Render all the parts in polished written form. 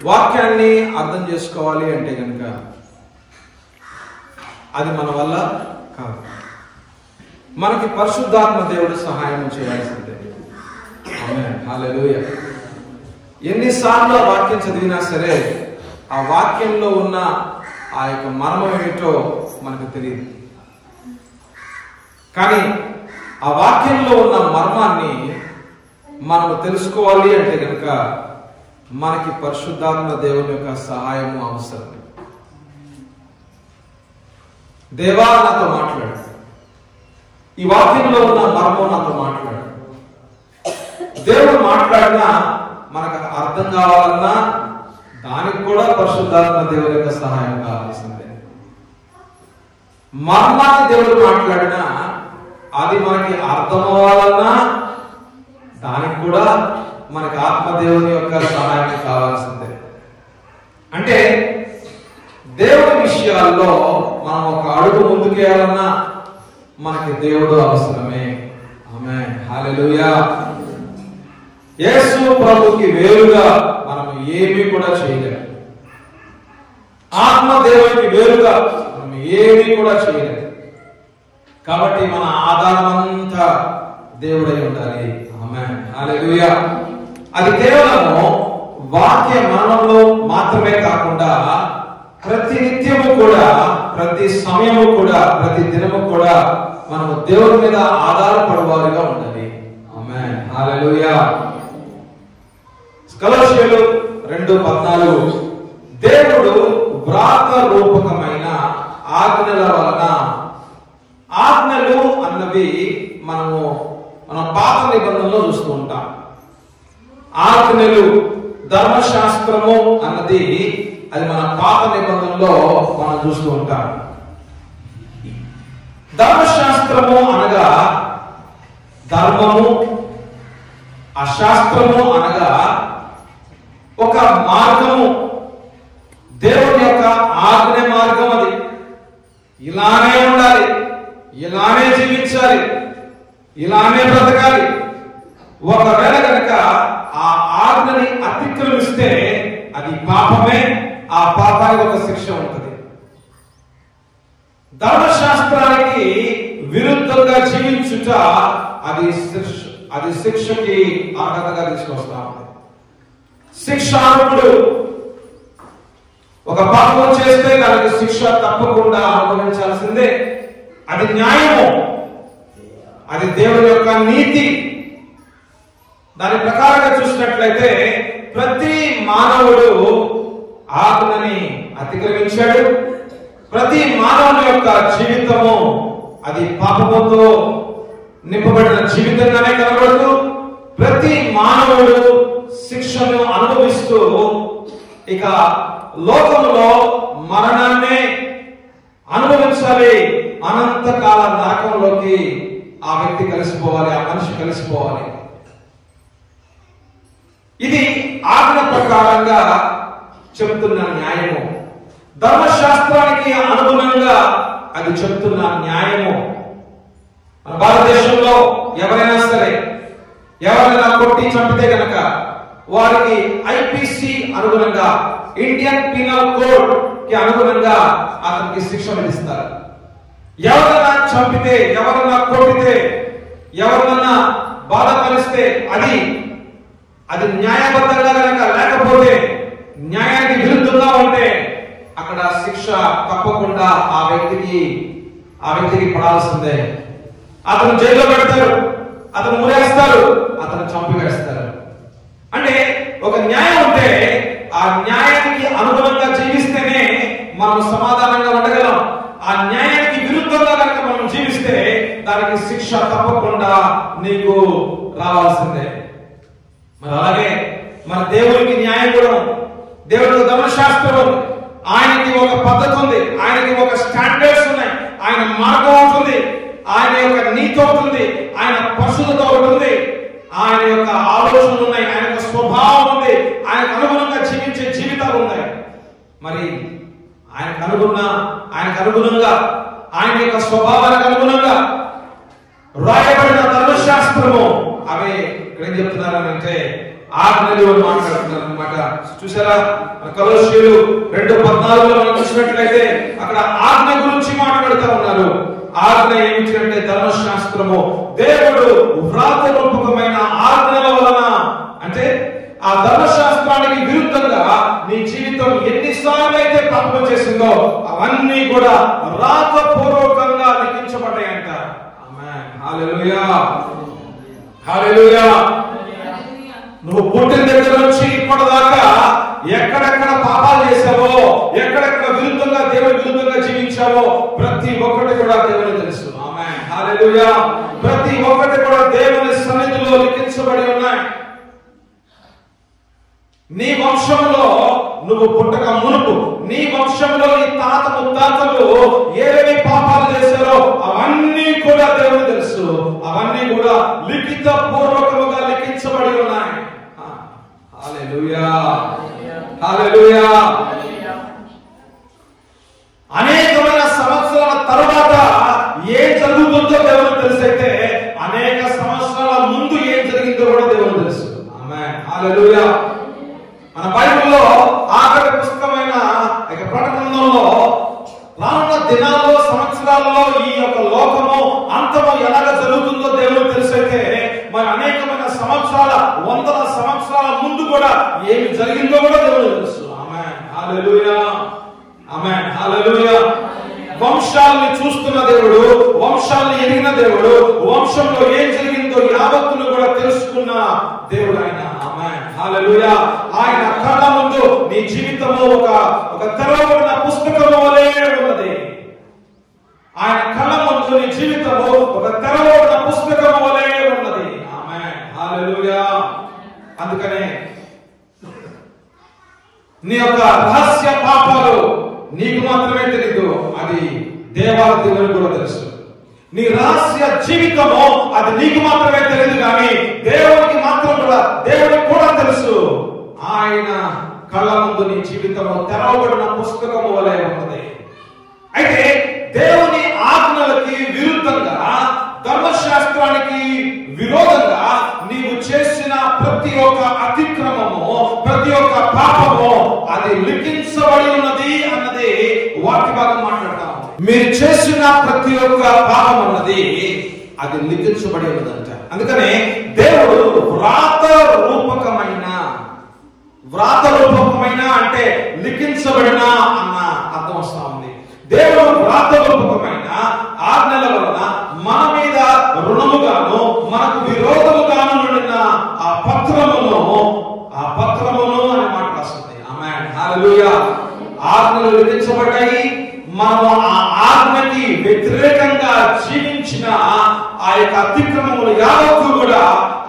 వాక్యాన్ని అర్థం చేసుకోవాలి అంటే కనుక అది మన వల్ల కాదు. మనకి పరిశుద్ధాత్మ దేవుడు సహాయం చేయాల్సిందే. ఆమేన్, హల్లెలూయా. ఎన్నిసార్లు ఆ వాక్యం చదివినా సరే ఆ వాక్యంలో ఉన్న ఆ యొక్క మర్మం ఏమిటో మనకు తెలియదు. కానీ ఆ వాక్యంలో ఉన్న మర్మాన్ని మనం తెలుసుకోవాలి అంటే కనుక మనకి పరిశుద్ధాత్మ దేవుని యొక్క సహాయము అవసరం. దేవా నాతో మాట్లాడు, ఈ వాక్యంలో ఉన్న మర్మం నాతో మాట్లాడు. దేవుడు మాట్లాడినా మనకు అర్థం కావాలన్నా దానికి కూడా పరిశుద్ధాత్మ దేవుని యొక్క సహాయం కావాల్సిందే. మర్మాన్ని దేవుడు మాట్లాడినా అది మనకి అర్థం అవ్వాలన్నా దానికి కూడా మనకి ఆత్మదేవుని యొక్క సహాయం కావాల్సిందే. అంటే దేవుడి విషయాల్లో మనం ఒక అడుగు ముందుకేయాలన్నా మనకి దేవుడు అవసరమే. ఆమేన్, హల్లెలూయా. యేసు ప్రభుకి వేరుగా మనం ఏమీ కూడా చేయలేము. ఆత్మదేవునికి వేరుగా మనం ఏమీ కూడా చేయలేము. కాబట్టి మన ఆధారం అంతా దేవుడై ఉండాలి. ఆమేన్, హల్లెలూయా. అది కేవలము వాక్య మననంలో మాత్రమే కాకుండా ప్రతి నిత్యము కూడా, ప్రతి సమయము కూడా, ప్రతి దినము కూడా మనము దేవుడి మీద ఆధారపడేవారిగా ఉండాలి. ఆమేన్, హల్లెలూయా. కొలొస్సీయులు 2:14 దేవుడు వ్రాత రూపకమైన ఆజ్ఞల వలన, ఆజ్ఞలు అన్నవి మన పాత నిబంధనలో చూస్తూ ఉంటాం. ఆజ్ఞలు, ధర్మశాస్త్రము అన్నది అది మన పాత నిబంధనలో మనం చూస్తూ ఉంటాం. ధర్మశాస్త్రము అనగా ధర్మము, ఆ శాస్త్రము అనగా ఒక మార్గము, దేవుని యొక్క ఆజ్ఞ మార్గం. అది ఇలానే ఉండాలి, ఇలానే జీవించాలి, ఇలానే బ్రతకాలి. ఒకవేళ కనుక ఆ ఆజ్ఞని అతిక్రమిస్తే అది పాపమే, ఆ పాపానికి ఒక శిక్ష ఉంటుంది. ధర్మశాస్త్రానికి విరుద్ధంగా జీవించుట అది శిక్షకి అర్హతగా తీసుకొస్తా ఉంది. శిక్షార్హుడు ఒక పాపం చేస్తే దానికి శిక్ష తప్పకుండా అనుభవించాల్సిందే. అది న్యాయము, అది దేవుని యొక్క నీతి. దాని ప్రకారంగా చూసినట్లయితే ప్రతి మానవుడు ఆజ్ఞని అతిక్రమించాడు. ప్రతి మానవుని యొక్క జీవితము అది పాపముతో నింపబడిన జీవితంగానే కనబడుతూ ప్రతి మానవుడు శిక్షను అనుభవిస్తూ ఇక లోకంలో మరణాన్ని అనుభవించాలి. అనంతకాల నరకంలోకి ఆ వ్యక్తి కలిసిపోవాలి, ఆ మనిషి కలిసిపోవాలి. ఇది ఆజ్ఞ ప్రకారంగా చెప్తున్న న్యాయము. ధర్మశాస్త్రానికి అనుగుణంగా అది చెప్తున్న న్యాయము. మన భారతదేశంలో ఎవరైనా సరే ఎవరైనా కొట్టి చంపితే గనక వారికి ఐపీసీ అనుగుణంగా, ఇండియన్ పీనల్ కోడ్ కి అనుగుణంగా అతనికి శిక్ష విధిస్తారు. ఎవరైనా చంపితే, ఎవరైనా కొట్టితే, ఎవరైనా బాధపరిస్తే అది న్యాయబద్ధంగా కనుక లేకపోతే, న్యాయానికి విరుద్ధంగా ఉంటే అక్కడ శిక్ష తప్పకుండా ఆ వ్యక్తికి పడాల్సిందే. అతను జైల్లో పెడతారు, అతను మురేస్తారు, అతను చంపివేస్తారు. అంటే ఒక న్యాయం ఉంటే ఆ న్యాయానికి అనుగుణంగా జీవిస్తేనే మనం సమాధానంగా ఉండగలం. ఆ న్యాయానికి విరుద్ధంగా కనుక మనం జీవిస్తే దానికి శిక్ష తప్పకుండా నీకు రావాల్సిందే. మరి అలాగే మన దేవునికి న్యాయం కూడా ఉంది. దేవుడికి ధర్మశాస్త్రం ఉంది, ఆయనకి ఒక పద్ధతి ఉంది, ఆయనకి ఒక స్టాండర్డ్స్ ఉన్నాయి, ఆయన మార్గం ఉంటుంది, ఆయన యొక్క నీతి ఉంటుంది, ఆయన పశువులతో ఉంటుంది, ఆయన యొక్క ఆలోచనలు ఉన్నాయి, ఆయన యొక్క స్వభావం ఉంది, ఆయనకు అనుగుణంగా జీవించే జీవితాలు ఉన్నాయి. మరి ఆయనకు అనుగుణంగా ఆయన యొక్క స్వభావానికి అనుగుణంగా రాయబడిన ధర్మశాస్త్రము అవే ఇక్కడ ఏం చెప్తున్నారంటే ఆజ్ఞలు మాట్లాడుతున్నారు అనమాట. చూసారా, కొలొస్సీయులు 2:14 మనం చూసినట్లయితే అక్కడ ఆజ్ఞ గురించి మాట్లాడుతూ ఉన్నారు. ఆజ్ఞ ఏమిటంటే ధర్మశాస్త్రము. దేవుడు వ్రాతరూపకమైన ఆజ్ఞల వలన, అంటే ఆ ధర్మశాస్త్రానికి విరుద్ధంగా నీ జీవితం ఎన్నిసార్లు అయితే పాపం చేసిందో అవన్నీ కూడా వ్రాతపూర్వకంగా లిఖించబడ్డాయంట. ఆమేన్, హల్లెలూయా, హల్లెలూయా. నువ్వు పుట్టిన దగ్గర నుంచి ఇప్పటిదాకా ఎక్కడెక్కడ పాపాలు చేశావో, ఎక్కడెక్కడ విరుద్ధంగా దేవుని విరుద్ధంగా జీవించావో ప్రతి ఒక్కటి కూడా దేవునికి తెలుసు. ఆమేన్, హల్లెలూయా. ప్రతి ఒక్కటి కూడా దేవుని సన్నిధిలో లిఖించబడి ఉన్నాయి. నీ వంశంలో నువ్వు పుట్టక మునుపు నీ వంశంలో నీ తాత ముత్తాతలు ఏవేవి పాపాలు చేశారో అవన్నీ కూడా దేవునికి తెలుసు. అవన్నీ కూడా లిఖిత పూర్వకముగా లిఖించబడి ఉన్నాయి. హల్లెలూయా, హల్లెలూయా. అనేకమైన సంవత్సరాల తరువాత ఏం జరుగుతుందో దేవునికి తెలిసైతే అనేక సంవత్సరాల ముందు ఏం జరిగిందో కూడా దేవునికి తెలుసు. ఆమేన్, హల్లెలూయా. మన బైబిల్లో ఆఖరి పుస్తకమైన ప్రకటనలో రానున్న దినాల్లో సంవత్సరాల్లో ఈ యొక్క లోకము అంతము ఎలాగ జరుగుతుందో దేవునికి తెలిసైతే మరి అనేకమైన సంవత్సరాల, వందల సంవత్సరాల ముందు కూడా ఏమి జరిగిందో కూడా దేవునికి తెలుసు. ఆమేన్, హల్లెలూయా, ఆమేన్, హల్లెలూయా. వంశాలని చూస్తున్న దేవుడు, వంశాలని ఎరిగిన దేవుడు, వంశంలో ఏం జరిగిందో యావత్తును కూడా తెలుసుకున్న దేవుడు ఆయన. ఆమేన్, హల్లెలూయా. ఆయన కళ్ళ ముందు నీ జీవితము ఒక తెరవబడిన పుస్తకము వలె ఉన్నది. ఆయన కళ్ళ ముందు నీ జీవితము ఒక తెరవబడిన పుస్తకము వలె ఉన్నది. ఆమేన్, హల్లెలూయా. అందుకనే నీ యొక్క రహస్య పాపాలు నీకు మాత్రమే తెలియదు, అది దేవాది దేవునికి కూడా తెలుసు. నీ రహస్య జీవితము అది నీకు మాత్రమే తెలియదు కానీ దేవునికి మాత్రం కూడా, దేవునికి కూడా తెలుసు. ఆయన కళ్ళ ముందు నీ జీవితము తెరవబడిన పుస్తకము వలె ఉన్నది. అయితే దేవుని ఆజ్ఞలకి విరుద్ధంగా, ధర్మశాస్త్రానికి విరోధంగా నీవు చేసిన ప్రతి ఒక్క అతిక్రమము, ప్రతి ఒక్క పాపము అది లిఖించబడి ఉన్నది అన్నది వాక్య భాగం మాట్లాడతాం. మీరు చేసిన ప్రతి ఒక్క పాపం అన్నది అది లిఖించబడి ఉన్నదంట. అందుకనే దేవుడు వ్రాత రూపకమైన అంటే లిఖించబడిన అన్న అర్థం వస్తా ఉంది. దేవుడు వ్రాత రూపకమైన ఆజ్ఞల వలన మన మీద రుణముగాను మనకు విరోధముగాను నుండిన ఆ పత్రమును అని మాట్లాడుతుంది. ఆమేన్, హల్లెలూయా. ఆజ్ఞలు లిఖించబడ్డాయి. మనము ఆ ఆజ్ఞకి వ్యతిరేకంగా జీవించిన ఆ యొక్క అతిక్రమములు యావత్తు కూడా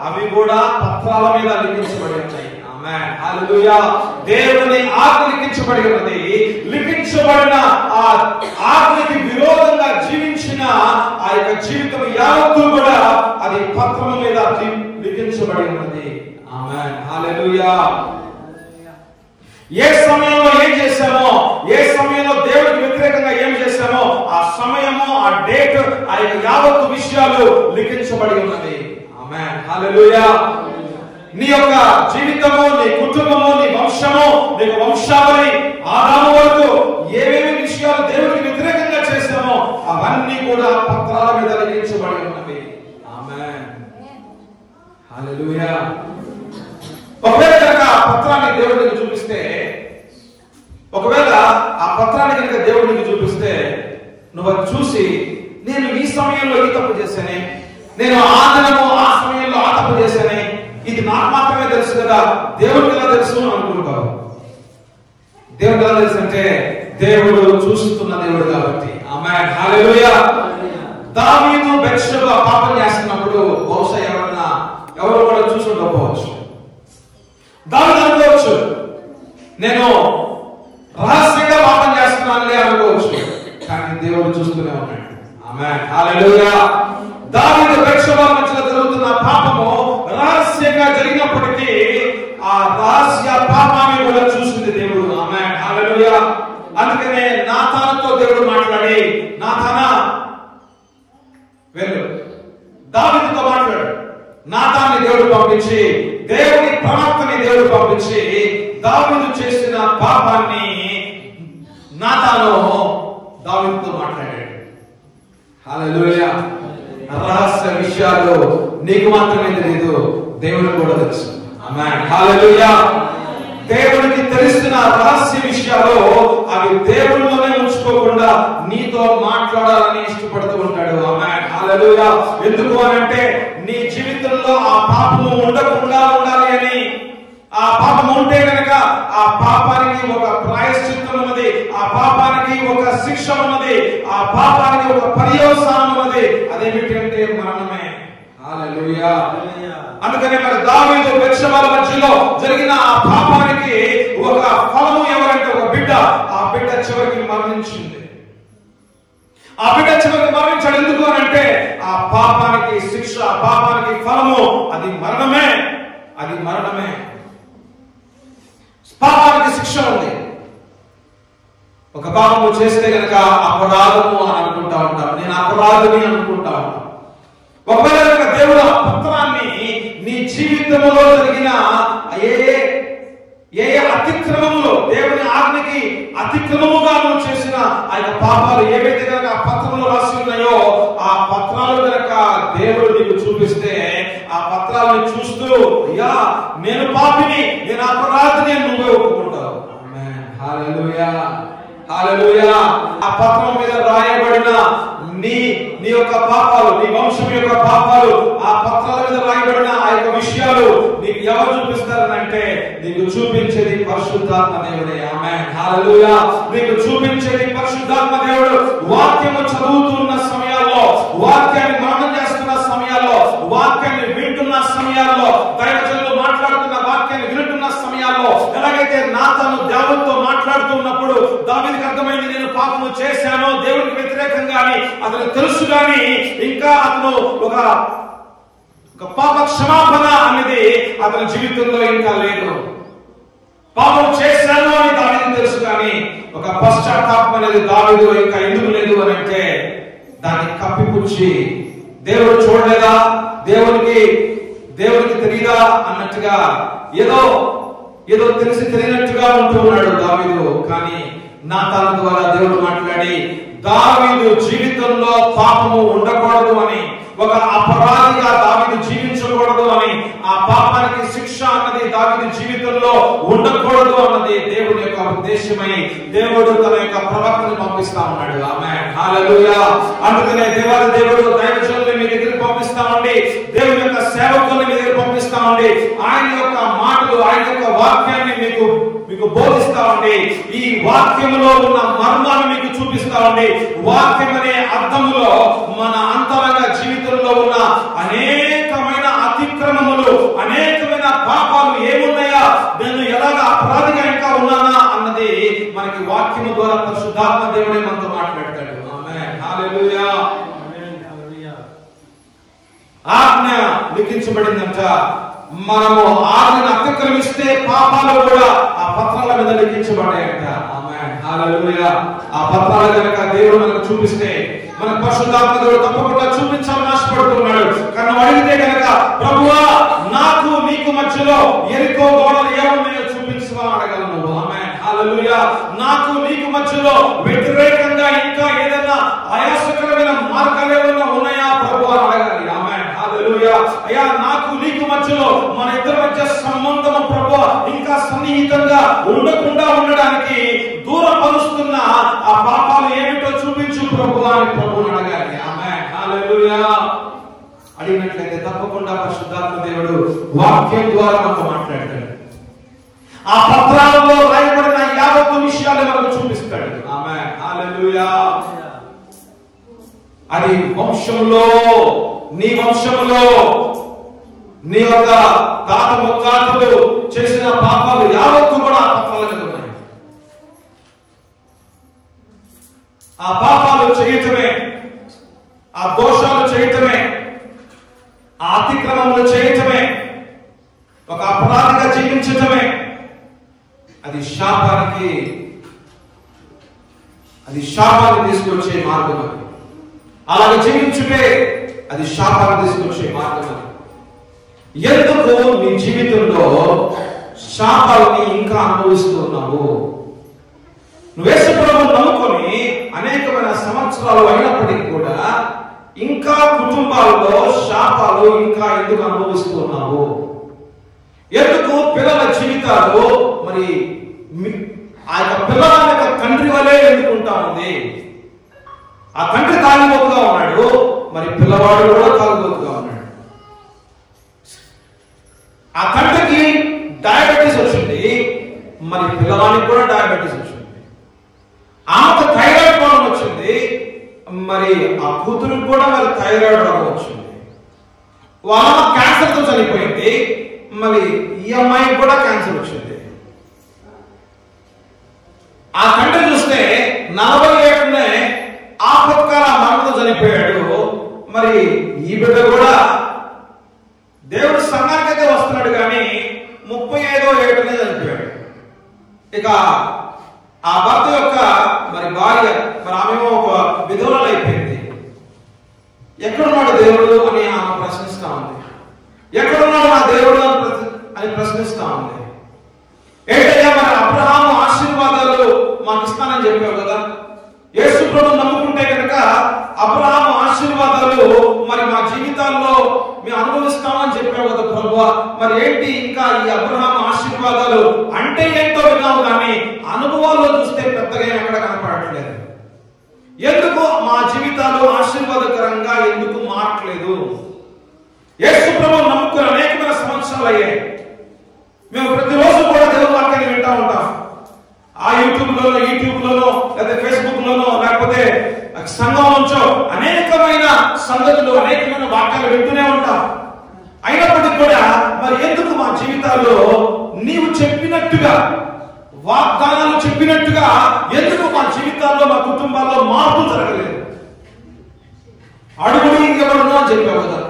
అవి కూడా పత్రాల మీద లిఖించబడి ఉన్నాయి. ఆమేన్, హల్లెలూయా. దేవుని ఆజ్ఞ లిఖించబడి ఉన్నది. లిఖించబడిన ఆ ఆజ్ఞకి విరోధంగా జీవించిన ఆ యొక్క జీవితం యావత్తు కూడా అది పత్రము మీద లిఖించబడి ఉన్నది. ఆమేన్, హల్లెలూయా. ఏ సమయంలో ఏం చేశామో, ఏ సమయంలో దేవుడికి వ్యతిరేకంగా ఏం చేశామో ఆ సమయము, ఆ డేట్, ఆ యొక్క యావత్తు విషయాలు లిఖించబడి ఉన్నది. ఆమేన్, హల్లెలూయా. నీ యొక్క జీవితము, నీ కుటుంబము, నీ వంశము, నీ వంశావళి ఆదాము వరకు ఏమేమి విషయాలు దేవుడికి వ్యతిరేకంగా చేశామో అవన్నీ కూడా పత్రాల మీద లిఖించబడి ఉన్నవి. ఆమేన్, హల్లెలూయా. ఒకవేళ కనుక ఆ పత్రాన్ని దేవుడికి చూపిస్తే, ఒకవేళ ఆ పత్రాన్ని కనుక దేవుడికి చూపిస్తే నువ్వు అది చూసి నేను ఈ సమయంలో ఈ తప్పు చేశానే, నేను ఆ దినము ఆ సమయంలో ఆ తప్పు చేశానే, ఇది నాకు మాత్రమే తెలుసు కదా, దేవుడికి ఎలా తెలుసు అని అనుకుంటావు. దేవుడికి ఎలా తెలుసు అంటే దేవుడు చూస్తున్న దేవుడు కాబట్టి. ఆమేన్, హల్లెలూయా. దావీదు బెత్షెబా పాపం చేస్తున్నప్పుడు బహుశా ఎవరు కూడా చూసి ఉండకపోవచ్చు. దావీదు అనుకోవచ్చు నేను రహస్యంగా పాపం చేస్తున్నానులే అనుకోవచ్చు, కానీ దేవుడు చూస్తూనే ఉన్నాడు. ఆమేన్, హల్లెలూయా. దావీదు బెత్షెబా మధ్యలో జరుగుతున్న పాపము రహస్యంగా జరిగినప్పటికీ ఆ రహస్య పాపాన్ని కూడా చూసింది దేవుడు. ఆమేన్, హల్లెలూయా. అందుకనే నాతానుతో దేవుడు మాట్లాడి, నాతానా వెళ్ళు, దావీదుతో మాట్లాడు. నాతాన్ని దేవుడు పంపించి దేవుని ప్రవక్త చేసిన పాపాన్ని నాతాను దావీదుతో మాట్లాడాడు. హల్లెలూయా. రహస్య విషయాలు నీకు మాత్రమే తెలియదు, దేవునికి కూడా తెలుసు. ఆమేన్. హల్లెలూయా. దేవునికి తెలిసిన రహస్య విషయాలు అవి దేవుళ్ళలోనే ఉంచుకోకుండా నీతో మాట్లాడాలని ఇష్టపడుతూ ఉంటాడు. ఆమేన్. హల్లెలూయా. ఎందుకు అనంటే నీ జీవితంలో ఆ పాపము ఉండకుండా ఉండాలి అని. ఆ పాపం ఉంటే గనక ఆ పాపానికి ఒక ప్రాయశ్చిత్తం ఉన్నది, ఆ పాపానికి ఒక శిక్ష ఉన్నది, ఆ పాపానికి ఒక పర్యవసానం ఉన్నది. అదేమిటంటే మరణమే. హల్లెలూయా. అందుకనే మరి దావీదు బెత్షెబా మధ్యలో జరిగిన ఆ పాపానికి ఒక ఫలము ఎవరంటే ఒక బిడ్డ. ఆ బిడ్డ చివరికి మరణించింది. ఆ బిడ్డ చివరికి మరణించాడు. ఎందుకు అనంటే ఆ పాపానికి శిక్ష, ఆ పాపానికి ఫలము అది మరణమే. అది మరణమే. పాపానికి శిక్ష ఉంది. ఒక పాపము చేస్తే గనక అపరాధము అని అనుకుంటా ఉంటాం. నేను అపరాధిని అనుకుంటా ఉంటాను. ఒకవేళ దేవుడు ఆ పత్రాన్ని నీ జీవితంలో జరిగిన ఏ అతిక్రమములో, దేవుని ఆజ్ఞకి అతిక్రమముగా నువ్వు చేసిన ఆయన పాపాలు ఏవైతే కనుక ఆ పత్రంలో రాసి ఉన్నాయో ఆ పత్రాలు కనుక దేవుడు నీకు చూపిస్తే ఆ పత్రాలను చూస్తూ అయ్యా నేను పాపిని, నేను అపరాధిని అని నువ్వే ఒప్పుకుంటావు. ఆమేన్. హల్లెలూయా. హల్లెలూయా. ఆ పత్రం మీద రాయబడిన నీ యొక్క పాపాలు, నీ వంశం యొక్క పాపాలు, ఆ పత్రాల మీద రాయబడిన ఆ యొక్క విషయాలు నీకు ఎవరు చూపిస్తారనంటే నీకు చూపించేది పరిశుద్ధాత్మ దేవుడే. ఆమేన్. హల్లెలూయా. నీకు చూపించేది పరిశుద్ధాత్మ దేవుడు. వాక్యము చదువుతున్న సమయాల్లో, వాక్యాన్ని మననం చేస్తున్న సమయాల్లో, వాక్యాన్ని వింటున్న సమయాల్లో, దైవజనులు మాట్లాడుతున్న వాక్యాన్ని వింటున్న సమయాల్లో ఎలాగైతే నాతాను దేవునితో మాట్లాడుతున్నప్పుడు దావీదుకి అర్థమైంది, నేను పాపము చేశాను దేవునికి వ్యతిరేకంగా అని అతను తెలుసు. కానీ ఇంకా అతను ఒక పాప క్షమాపణ అనేది అతని జీవితంలో ఇంకా లేదు. పాపం చేశాను అని దావీదుకు తెలుసు, కానీ ఒక పశ్చాత్తాపం అనేది దావీదులో ఇంకా ఎందుకు లేదు అని అంటే దాన్ని కప్పిపుచ్చి దేవుడు చూడలేదా, దేవునికి తెలియదా అన్నట్టుగా ఏదో తెలిసి తెలియనట్టుగా ఉంటూ ఉన్నాడు దావీదు. కానీ నాతాను ద్వారా దేవుడు మాట్లాడి దావీదు జీవితంలో పాపము ఉండకూడదు అని, ఒక అపరాధిగా దావీదు జీవించకూడదు అని, ఆ పాపానికి శిక్ష అన్నది దావీదు జీవితంలో ఉండకూడదు అన్నది దేవుడి యొక్క ఉద్దేశమై దేవుడు తన యొక్క ప్రవక్తను పంపిస్తా ఉన్నాడు. ఆమేన్. హల్లెలూయా. అందుకనే దేవాది దేవుడు దైవజనుల్ని మీ దగ్గరికి పంపిస్తా ఉండి, దేవుని యొక్క సేవకుల్ని మీ దగ్గర పంపిస్తా ఉండి, ఆయన యొక్క మాటలు, ఆయన యొక్క వాక్యాన్ని మీకు బోధిస్తా ఉండి, ఈ వాక్యములో ఉన్న మర్మాన్ని మీకు చూపిస్తా ఉండి, వాక్యం అనే అర్థములో మన అంతరంగ జీవితంలో ఉన్న అనేకమైన అతిక్రమములు, అనేకమైన పాపాలు ఏమున్నాయా, నేను ఎలాగ అపరాధిగా ఇంకా ఉన్నానా అన్నది మనకి వాక్యము ద్వారా పరిశుద్ధాత్మ దేవుడే మనతో మాట్లాడతాడు. ఆమేన్. హల్లెలూయా. ఆజ్ఞ లిఖించబడిందంట. మనము ఆజ్ఞను అతిక్రమిస్తే పాపాలు కూడా ఆ పత్రాల మీద లిఖించబడాయంట. ఆమేన్. హల్లెలూయా. ఆ పత్రాలు కనుక దేవుడు మనకు చూపిస్తే మన పరిశుద్ధాత్మ దేవుడు తప్పకుండా చూపించాలని ఆశపడుతున్నాడు. కానీ అడిగితే కనుక ప్రభువా నాకు నీకు మధ్యలో ఎరికో గోడలు ఏమున్నాయో చూపించమని అడగలను. ఆమేన్. హల్లెలూయా. నాకు నీకు మధ్యలో వ్యతిరేకంగా ఇంకా ఏదైనా ఆయాసకరమైన మార్గాలు ఏమైనా ఉన్నాయా ప్రభువా అని అడగాలి. ఆమేన్. హల్లెలూయా. అయ్యా నాకు నీకు మధ్యలో మన ఇద్దరి మధ్య సంబంధము ప్రభువా ఇంకా సన్నిహితంగా ఉండకుండా ఉండడానికి దూరపరుస్తున్న ఆ పాపాలు ఏమిటో చూపించు ప్రభువా అని ప్రభువుని అడగాలి. ఆమేన్. హల్లెలూయా. అడిగినట్లయితే తప్పకుండా పరిశుద్ధాత్మ దేవుడు వాక్యం ద్వారా మనతో మాట్లాడతాడు. ఆ పత్రాలలో రాయబడిన యావత్తు విషయాలు మనకు చూపిస్తాడు. ఆమేన్. హల్లెలూయా. అది వంశంలో, నీ వంశంలో నీ యొక్క తాత ముత్తాతలు చేసిన పాపాలు యావత్తు కూడా ఆ పత్రాల మీద ఉన్నాయి. ఆ పాపాలు చేయటమే, ఆ దోషాలు చేయటమే, ఆ అతిక్రమములు చేయటమే, ఒక అపరాధిగా జీవించటమే అది శాపాన్ని తీసుకొచ్చే మార్గం. అది అలాగ జీవించుటే అది శాపాన్ని తీసుకొచ్చే మార్గం. ఎందుకు నీ జీవితంలో శాపాలని ఇంకా అనుభవిస్తూ ఉన్నావు. నువ్వు యేసు ప్రభువును నమ్ముకొని అనేకమైన సంవత్సరాలు అయినప్పటికీ కూడా ఇంకా కుటుంబాల్లో శాపాలు ఇంకా ఎందుకు అనుభవిస్తూ ఉన్నావు? ఎందుకు పిల్లల జీవితాలు మరి ఆ యొక్క పిల్లల యొక్క తండ్రి వలె ఎందుకు ఉంటా ఉంది? ఆ తండ్రి తాగుబోతుగా ఉన్నాడు, మరి పిల్లవాడు కూడా తాగుబోతుగా ఉన్నాడు. ఆ తండ్రికి డయాబెటీస్ వచ్చింది, మరి పిల్లవానికి కూడా డయాబెటీస్ వచ్చింది. ఆమెకు థైరాయిడ్ ప్రాబ్లం వచ్చింది, మరి ఆ కూతురుకు కూడా మరి థైరాయిడ్ రోగం వచ్చింది. వాళ్ళ క్యాన్సర్తో చనిపోయింది, మరి ఈ అమ్మాయికి కూడా క్యాన్సర్ వచ్చింది. ఆ తండ్రి చూస్తే 40 ఏళ్ళనే ఆపత్కాల మరణంతో చనిపోయాడు. మరి ఈ బిడ్డ కూడా దేవుడు సంఘానికైతే వస్తున్నాడు కానీ 35వ ఏటనే చనిపోయాడు. ఇక ఆ భర్త యొక్క మరి భార్య మరి ఆమెమో ఒక విధవరాలు అయిపోయింది. ఎక్కడున్నాడు దేవుడు అని ఆమె ప్రశ్నిస్తా ఉంది. ఎక్కడున్నాడు నా దేవుడు అని ప్రశ్నిస్తా ఉంది. ఏంటయ్యా మరి అబ్రహాము ఆశీర్వాదాలు మాకు ఇస్తానని చెప్పావు కదా, యేసు ప్రభువును నమ్ముకుంటే కనుక అబ్రహాము ఆశీర్వాదాలు మరి మా జీవితాల్లో మేము అనుభవిస్తామని చెప్పావు కదా ప్రభువా, మరి ఏంటి ఇంకా ఈ అబ్రహాము ఆశీర్వాదాలు అంటే ఏంటో విన్నాము కానీ అనుభవాల్లో చూస్తే పెద్దగా ఎక్కడ కనపడట్లేదు. ఎందుకు మా జీవితాలు ఆశీర్వాదకరంగా ఎందుకు మారట్లేదు? యేసు ప్రభువును నమ్ముకుని అనేకమైన సంవత్సరాలు అయ్యాయి. మేము ప్రతిరోజు కూడా దేవుని వాక్యాన్ని వింటా ఉంటాం. ఆ యూట్యూబ్లోనో లేదా ఫేస్బుక్ లోనో లేకపోతే సంఘం నుంచో అనేకమైన సంగతులు అనేకమైన వాక్యాలు వింటూనే ఉంటాం. అయినప్పటికీ కూడా మరి ఎందుకు మా జీవితాల్లో నీవు చెప్పినట్టుగా వాగ్దానాలు చెప్పినట్టుగా ఎందుకు మా జీవితాల్లో మా కుటుంబాల్లో మార్పు జరగలేదు? అడుగుడి ఇంకెవడను అని చెప్పావు కదా,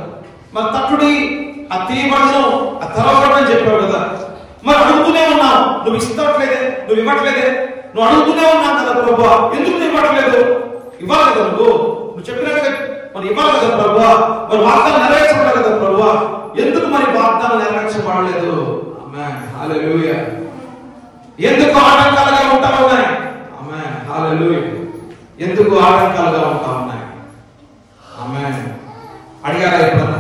మరి తట్టుడి ఆ తీయబడను ఆ తెరవబడని చెప్పావు కదా, మరి అడుగుతూనే ఉన్నావు, నువ్వు ఇస్తట్లేదే, నువ్వు ఇవ్వట్లేదే, నువ్వు అడుగుతూనే ఉన్నావు కదా ప్రభువా, ఎందుకు నువ్వు ఇవ్వట్లేదు? ఇవ్వాలి కదా నువ్వు చెప్పినట్టుగా మరి ఇవ్వాలి కదా ప్రభువా, మరి వాగ్దానం నెరవేర్చబడాలి కదా ప్రభువా, ఎందుకు మరి వాగ్దానం నెరవేర్చబడలేదు? ఆమేన్ హల్లెలూయా. ఎందుకు ఆటంకాలుగా ఉంటా ఉన్నాయి? ఆమేన్ హల్లెలూయా. ఎందుకు ఆటంకాలుగా ఉంటా ఉన్నాయి? ఆమేన్. అడిగారా ఎప్పుడన్నా?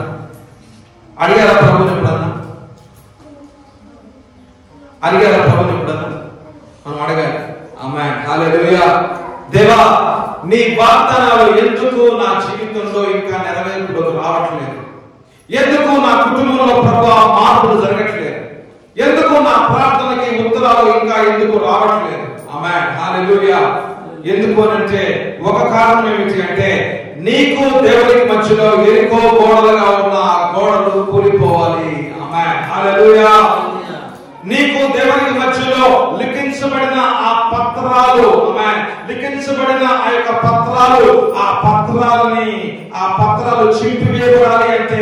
అడిగారా ప్రభువుని ఎప్పుడన్నా? అడిగారా ప్రభువుని ఎప్పుడన్నా? మనం అడగాలి. ఆమేన్ హల్లెలూయా. దేవా నీ వాగ్దానాలు ఎందుకు నా జీవితంలో ఇంకా నెరవేర్పులోకి రావట్లేదు? ఎందుకు నా కుటుంబంలో ప్రభువా మార్పులు జరగట్లేదు? ఎందుకు నా ప్రార్థనకి ఉత్తరాలు ఇంకా ఎందుకు రావట్లేదు? ఆమేన్ హల్లెలూయా. ఎందుకు అంటే ఒక కారణం ఏమిటి అంటే నీకు దేవునికి మధ్యలో ఎరికో గోడలుగా ఉన్న గోడలు కూలిపోవాలి. ఆమేన్ హల్లెలూయా. నీకు దేవునికి మధ్యలో లిఖించబడిన ఆ పత్రాలు, ఆమేన్, లిఖించబడిన ఆ యొక్క పత్రాలు, ఆ పత్రాలు చింపివేయబడాలి అంటే,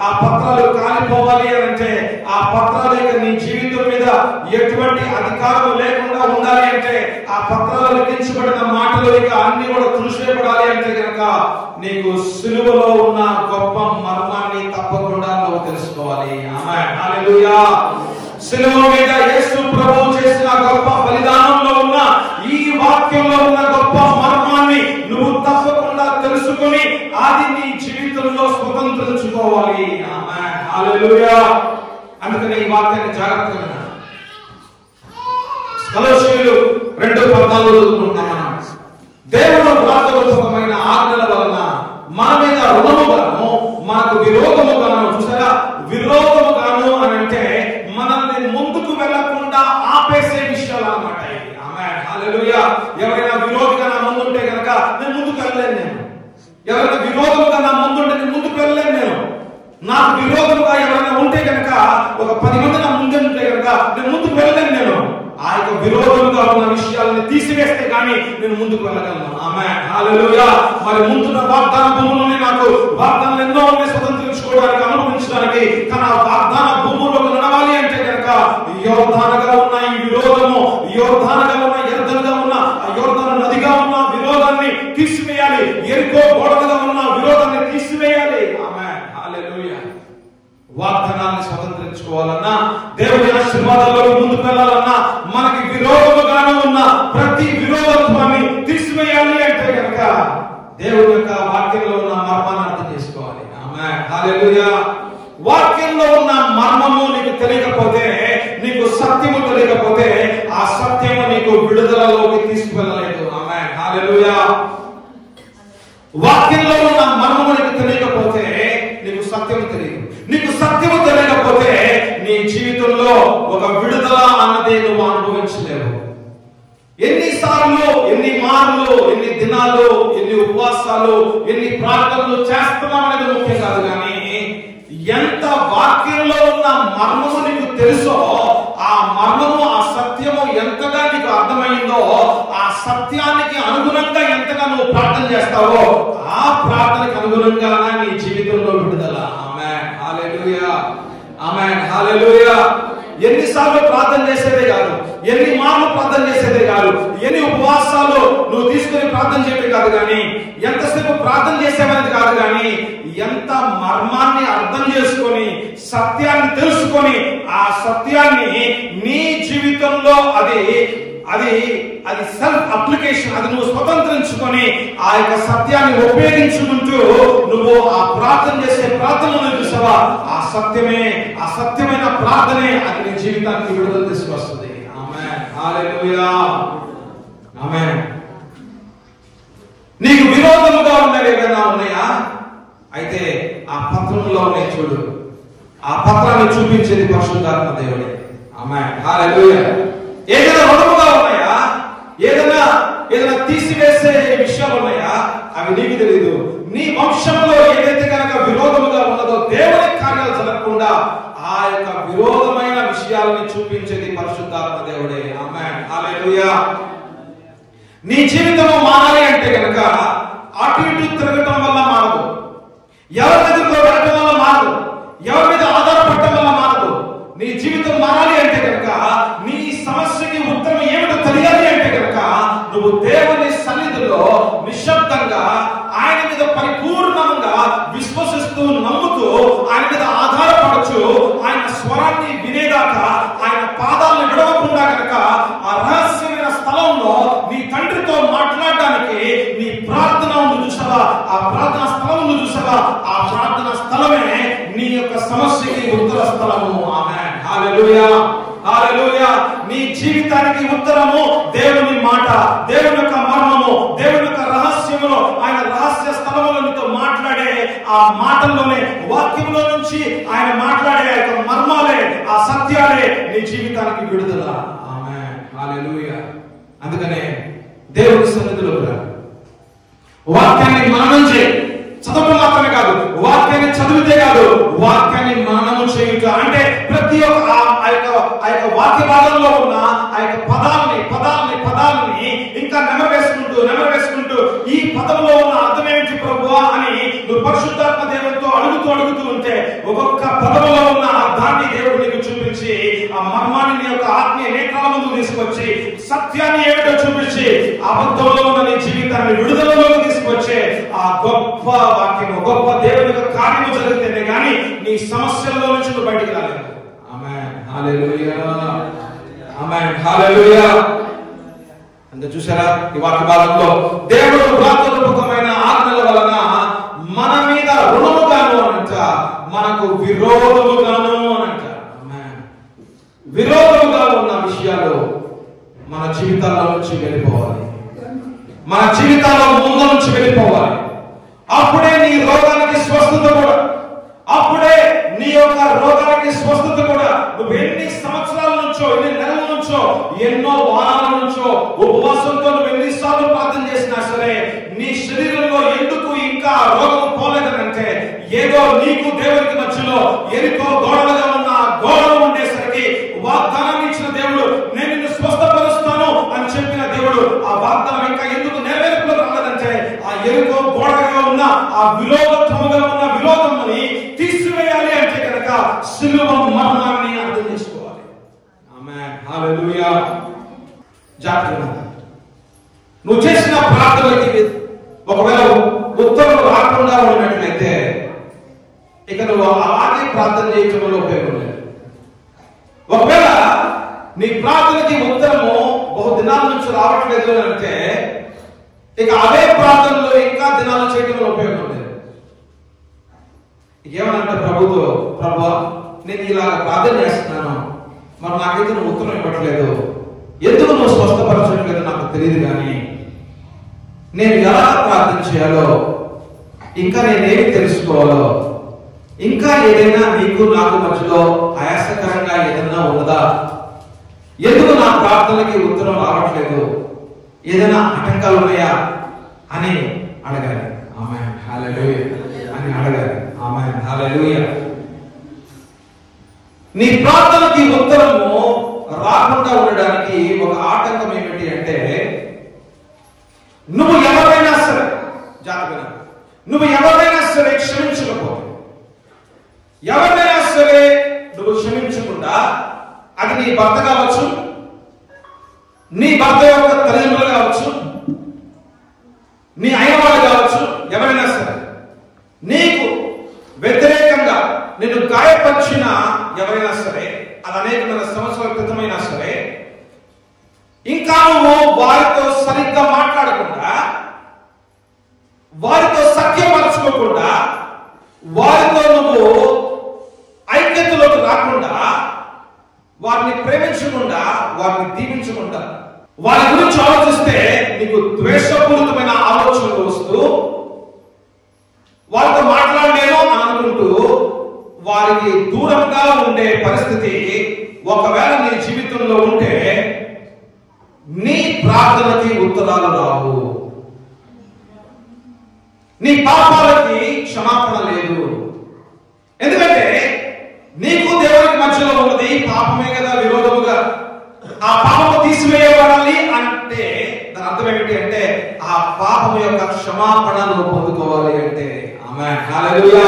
ఆ పత్రాలు కాలిపోవాలి అంటే, ఆ పత్రాలు ఇక నీ జీవితం మీద ఎటువంటి అధికారం లేకుండా ఉండాలి అంటే, ఆ పత్రాలు లిఖించబడిన మాటలు ఇక అన్ని కూడా తుడిచివేయబడాలి అంటే కనుక నీకు సిలువలో ఉన్న గొప్ప మర్మాన్ని తప్పకుండా నువ్వు తెలుసుకోవాలి. ఆమేన్ హల్లెలూయా. సిలువ మీద యేసు ప్రభువు చేసిన గొప్ప బలిదానంలో ఉన్న ఈ వాక్యంలో ఉన్న గొప్ప మర్మాన్ని నువ్వు తప్పకుండా తెలుసుకొని అది నీ జీవితంలో స్వతంత్రించుకోవాలి. ఆమేన్ హల్లెలూయా. అందుకని ఈ వాక్యాన్ని జాగ్రత్తగా కొలొస్సీయులు 2:14 చదువుకుంటున్నాం. దేవుడు వ్రాతరూపమైన ఆజ్ఞల వలన మన మీద రుణముగాను మనకు విరోధముగాను, చూసారా, విరోధముగాను అని అంటే మనల్ని ముందుకు వెళ్లకుండా ఆపేసే విషయాలు అన్నమాట. ఆమేన్ హల్లెలూయా. ఎవరైనా విరోధిగా నా ముందుంటే కనుక నేను ముందుకు వెళ్ళలేను. నేను ఎవరైనా విరోధముగా నా ముందుంటే నేను ముందుకు వెళ్ళలేను. నేను నాకు విరోధముగా ఎవరైనా ఉంటే కనుక ఒక 10 మంది నా ముందే ఉంటే కనుక నేను ముందుకు వెళ్ళలేను. నేను ఆ యొక్క విరోధంగా ఉన్న విషయాలను తీసివేస్తే కానీ నేను ముందుకు వెళ్ళగలను. ఆమేన్ హల్లెలూయా. మరి ముందున్న వాగ్దాన భూములని నాకు వాగ్దానాలు ఎన్నో ఉన్నాయి స్వతంత్రించుకోవడానికి, అనుభవించడానికి. కానీ ఆ వాగ్దాన భూముల్లోకి నడవాలి అంటే కనుక యోర్దానుగా ఉన్న ఈ విరోధము, యోర్దానుగా ఉన్న యెర్దనుగా ఉన్న ఆ యోర్దాను నదిగా ఉన్న విరోధాన్ని తీసివేయాలి. ఎరికో గోడలుగా ఉన్న విరోధాన్ని తీసివేయాలి. ఆమేన్ హల్లెలూయా. వాగ్దానాన్ని స్వతంత్రించుకోవాలన్నా, దేవుని ఆశీర్వాదాల్లోకి ముందుకు వెళ్ళాలన్నా మనకి విరోధముగానే ఉన్న ప్రతి విరోధత్వాన్ని తీసివేయాలి అంటే కనుక దేవుని యొక్క వాక్యంలో ఉన్న మర్మాన్ని అర్థం చేసుకోవాలి. ఆమేన్, హల్లెలూయా. వాక్యంలో ఉన్న మర్మము నీకు తెలియకపోతే, నీకు సత్యము తెలియకపోతే, ఆ సత్యము నీకు విడుదలలోకి తీసుకువెళ్ళలేదు. ఆమేన్, హల్లెలూయా. వాక్యంలో ఉన్న మర్మము నీకు తెలియకపోతే నీకు సత్యము తెలియదు. నీకు సత్యము తెలియకపోతే నీ జీవితంలో ఒక విడుదల అన్నది నువ్వు అనుభవించలేవు. ఎన్నిసార్లు, ఎన్ని మార్లు, ఎన్ని దినాలు, ఎన్ని ఉపవాసాలు, ఎన్ని ప్రార్థనలు చేస్తున్నాం అనేది ముఖ్యం కాదు, కానీ ఎంత వాక్యంలో ఉన్న మర్మము నీకు తెలుసో, ఆ మర్మము, ఆ సత్యము ఎంతగా నీకు అర్థమైందో, ఆ సత్యానికి అనుగుణంగా ఎంతగా నువ్వు ప్రార్థన చేస్తావో, ఆ ప్రార్థనకు అనుగుణంగానే నీ జీవితంలో విడుదల. ఆమేన్, హల్లెలూయా. ఆమేన్, హల్లెలూయా. ఎన్నిసార్లు ప్రార్థన చేసేదే కాదు, ఎన్ని మార్లు ప్రార్థన చేసేదే కాదు, ఎన్ని ఉపవాసాలు నువ్వు తీసుకుని ప్రార్థన చేయడం కాదు, కానీ ఎంతసేపు ప్రార్థన చేసేవనేది కాదు, కానీ ఎంత మర్మాన్ని అర్థం చేసుకొని సత్యాన్ని తెలుసుకొని ఆ సత్యాన్ని నీ జీవితంలో అది సెల్ఫ్ అప్లికేషన్, అది నువ్వు స్వతంత్రించుకొని ఆ యొక్క సత్యాన్ని ఉపయోగించుకుంటూ నువ్వు ఆ ప్రార్థన చేసే ప్రార్థనను చూసావా, ఆ సత్యమైన ప్రార్థనే అది నీ జీవితానికి విడుదల తీసుకొస్తుంది. ఆమేన్, హల్లెలూయా. ఆమేన్. నీకు విరోధముగా ఉన్నవి ఏమైనా ఉన్నాయా? అయితే ఆ పత్రంలో ఉన్నాయి చూడు. ఆ పత్రాన్ని చూపించేది పరిశుద్ధాత్మ దేవుడే. ఆమేన్, హల్లెలూయా. ఏదైనా రుణముగా ఉన్నాయా? ఏదైనా తీసివేసే విషయాలు ఉన్నాయా? అవి నీకు తెలియదు. నీ వంశంలో ఏదైతే కనుక విరోధముగా ఉన్నదో, దేవుని కార్యాలు జరగకుండా ఆ యొక్క విరోధమైన విషయాలని చూపించేది పరిశుద్ధాత్మ దేవుడే. ఆమేన్, హల్లెలూయా. నీ జీవితము మారాలి అంటే కనుక అటు ఇటు తిరగటం వల్ల మారదు, ఎవరి దగ్గరలో వెళ్ళటం వల్ల మారదు, ఎవరి మీద ఆధారపడటం వల్ల మారదు. నీ జీవితం మారాలి అంటే కనుక, నీ సమస్యకి ఉత్తరం ఏమిటో తెలియాలి అంటే కనుక, నువ్వు దేవుని సన్నిధిలో నిశ్శబ్దంగా ఆయన మీద పరిపూర్ణంగా విశ్వసిస్తూ, నమ్ముతూ, ఆయన మీద ఆధారపడచ్చు. ఆయన స్వరాన్ని వినేదాకా, ఆయన పాదాలను విడవకుండా కనుక ఆ రహస్యమైన స్థలంలో నీ తండ్రితో మాట్లాడడానికి నీ ప్రార్థన ఉంది చూసావా, ఆ ప్రార్థన స్థలం ఉంది చూసావా, ఆ ప్రార్థన స్థలమే నీ యొక్క సమస్యకి ఉత్తర స్థలము. ఆమేన్, హల్లెలూయా, హల్లెలూయా. నీ జీవితానికి ఉత్తరము దేవుని మాట, దేవుని యొక్క మర్మము, దేవుని యొక్క రహస్యములో, ఆయన రహస్య స్థలములో నీతో మాట్లాడే ఆ మాటల్లోనే, వాక్యంలో నుంచి ఆయన మాట్లాడే ఆ యొక్క మర్మాలే, ఆ సత్యాలే నీ జీవితానికి విడుదల. ఆమేన్, హల్లెలూయా. అందుకనే దేవుని సన్నిధిలో వాక్యాన్ని మననం చేయి. చదవడం మాత్రమే కాదు, వాక్యాన్ని చదివితే కాదు, వాక్యాన్ని మననము చేయుట అంటే ప్రతి ఒక్క ఆ యొక్క వాక్య భాగంలో ఉన్న ఆ యొక్క పదాలని ఇంకా నెమవేసుకుంటూ ఈ పదంలో ఉన్న అర్థం ఏమిటి ప్రభువా అని నువ్వు పరిశుద్ధాత్మ దేవునితో అడుగుతూ ఉంటే, ఒక్కొక్క పదములో ఉన్న అర్థాన్ని దేవుడు నీకు చూపించి, ఆ మర్మాన్ని నీ యొక్క ఆత్మీయ నేత్రాల ముందు తీసుకొచ్చి, సత్యాన్ని ఏమిటో చూపించి, అబద్ధంలో ఉన్న నీ జీవితాన్ని విడుదలలోకి తీసుకొచ్చే ఆ గొప్ప వాక్యము, గొప్ప దేవుని యొక్క కార్యము జరిగితేనే కానీ నీ సమస్యల్లో నుంచి నువ్వు బయటికి రాలేదు. ఆమేన్, హల్లెలూయా. ఆమేన్, హల్లెలూయా. అంటే చూసారా, ఈ వాక్య భాగంలో దేవుడు ప్రార్థనాపూర్వకమైన ఆజ్ఞల వలన మన మీద రుణముగాను అనంట, మనకు విరోధముగాను అనంట. విరోధముగా ఉన్న విషయాలు మన జీవితాల్లో నుంచి వెళ్ళిపోవాలి, మన జీవితాల్లో ముందు నుంచి వెళ్ళిపోవాలి. అప్పుడే నీ రోగానికి స్వస్థత కూడా, అప్పుడే నీ యొక్క రోగానికి స్వస్థత కూడా. నువ్వు ఎన్ని సంవత్సరాల నుంచో, ఎన్ని నెలల నుంచో, ఎన్నో వారాల నుంచో ఉపవాసంతో నువ్వు ఎన్నిసార్లు ప్రార్థన చేసినా సరే, నీ శరీరంలో ఎందుకు ఇంకా రోగం పోలేదనంటే, ఏదో నీకు దేవునికి మధ్యలో ఎరుకో గోడలుగా ఉన్న గోడలు ఉండేసరికి వాగ్దానాన్ని ఇచ్చిన దేవుడు, నేను నిన్ను స్వస్థపరుస్తాను అని చెప్పిన దేవుడు, ఆ వాగ్దానం ఇంకా ఎందుకు నెరవేర్పులో రాలేదంటే, ఆ ఎరుకో గోడగా ఉన్న ఆ విరోధముగా ఉన్న విరోధముని తీసివేయాలి అంటే కనుక శిలువ మరణాన్ని అర్థం చేసుకోవాలి. ఆమేన్, హల్లెలూయా. జాగ్రత్త. నువ్వు చేసిన ప్రార్థనకి ఒకవేళ ఉత్తరం రాకుండా ఉన్నట్లయితే ఇక నువ్వు అలాగే ప్రార్థన చేయటంలో ఉపయోగం లేదు. ఒకవేళ నీ ప్రార్థనకి ఉత్తరము బహుదినాల నుంచి రావట్లేదు అని అంటే ఇక అవే ప్రార్థనలు ఇంకా దినాలు చేయడం ఉపయోగం లేదు. ఏమనంటే ప్రభుతో, ప్రభా నేను ఇలాగ ప్రార్థన చేస్తున్నాను, మరి నాకైతే నువ్వు ఉత్తరం ఇవ్వట్లేదు, ఎందుకు నువ్వు స్వస్థపరచట్లేదు నాకు తెలియదు, కానీ నేను ఎలా ప్రార్థన చేయాలో, ఇంకా నేనేమి తెలుసుకోవాలో, ఇంకా ఏదైనా నీకు నాకు మధ్యలో ఆయాసకరంగా ఏదైనా ఉన్నదా, ఎందుకు నా ప్రార్థనకి ఉత్తరం రావట్లేదు, ఏదైనా ఆటంకాలు ఉన్నాయా అని అడగాలి. ఆమేన్ హల్లెలూయా అని అడగాలి. ఆమేన్ హల్లెలూయా. నీ ప్రార్థనకి ఉత్తరము రాకుండా ఉండడానికి ఒక ఆటంకం ఏమిటి అంటే, నువ్వు ఎవరైనా సరే జాగ్రత్తగా, నువ్వు ఎవరైనా సరే క్షమించకపోతే, ఎవరైనా సరే నువ్వు క్షమించకుండా, అది నీ భర్త కావచ్చు, నీ భర్త యొక్క తల్లిదండ్రులు కావచ్చు, నీ అయిన వాళ్ళు కావచ్చు, ఎవరైనా సరే నీకు వ్యతిరేకంగా నిన్ను గాయపరిచిన ఎవరైనా సరే, అది అనేకమైన సంవత్సరాల క్రితమైనా సరే, ఇంకా నువ్వు వారితో సరిగ్గా మాట్లాడకుండా, వారితో సఖ్యపరచుకోకుండా, వారితో నువ్వు ఐక్యతలోకి రాకుండా, వారిని ప్రేమించకుండా, వారిని దీవించకుండా, వారి గురించి ఆలోచిస్తే నీకు ద్వేషపూరితమైన ఆలోచనలు వస్తూ, వారితో మాట్లాడలేను అని అనుకుంటూ వారికి దూరంగా ఉండే పరిస్థితి ఒకవేళ నీ జీవితంలో ఉంటే, నీ ప్రార్థనకి ఉత్తరాలు రావు, నీ పాపాలకి క్షమాపణ లేదు. ఎందుకంటే నీకు దేవునికి మధ్యలో ఉన్నది పాపమే కదా, విరోధముగా. ఆ పాపము తీసివేయబడాలి అంటే దాని అర్థం ఏమిటి అంటే, ఆ పాపము యొక్క క్షమాపణ నువ్వు పొందుకోవాలి అంటే. ఆమేన్ హల్లెలూయా.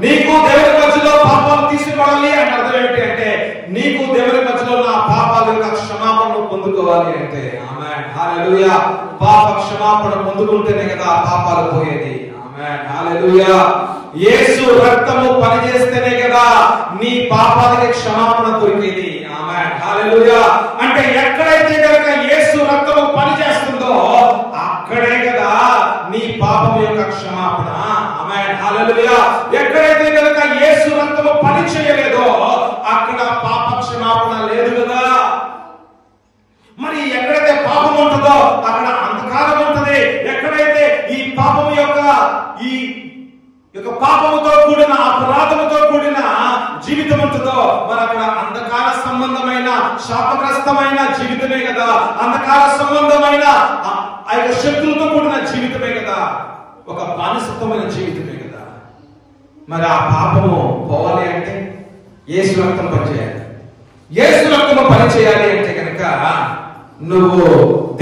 నీకు దేవుని మధ్యలో పాపాలు తీసివేయబడాలి అంటే అర్థం ఏమిటి అంటే, నీకు దేవుని మధ్యలో నా పాపాల యొక్క క్షమాపణ పొందుకోవాలి అంటే. ఆమేన్ హల్లెలూయా. పాప క్షమాపణ పొందుకుంటేనే కదా ఆ పాపాలు పోయేది. ఆమేన్ హల్లెలూయా. యేసు రక్తము పనిచేస్తేనే కదా నీ పాపాలకి క్షమాపణ దొరికేది. ఆమేన్ హల్లెలూయా. అంటే ఎక్కడైతే కనుక యేసు రక్తము పనిచేస్తుందో అక్కడే కదా నీ పాపం యొక్క క్షమాపణ. ఆమేన్ హల్లెలూయా. ఎక్కడైతే కనుక యేసు రక్తము పని చేయలేదో అక్కడ పాప క్షమాపణ లేదు కదా. మరి ఎక్కడైతే పాపం ఉంటుందో అక్కడ అంధకారం ఉంటుంది. ఎక్కడైతే ఈ పాపం యొక్క పాపముతో కూడిన, అపరాధముతో కూడిన జీవితం ఉంటుందో మరి అక్కడ అంధకార సంబంధమైన శాపగ్రస్తమైన జీవితమే కదా, అంధకార సంబంధమైన ఆ యొక్క శక్తులతో కూడిన జీవితమే కదా, ఒక బానిసత్వమైన జీవితమే కదా. మరి ఆ పాపము పోవాలి అంటే యేసు రక్తం పనిచేయాలి. యేసు రక్తము పనిచేయాలి అంటే కనుక నువ్వు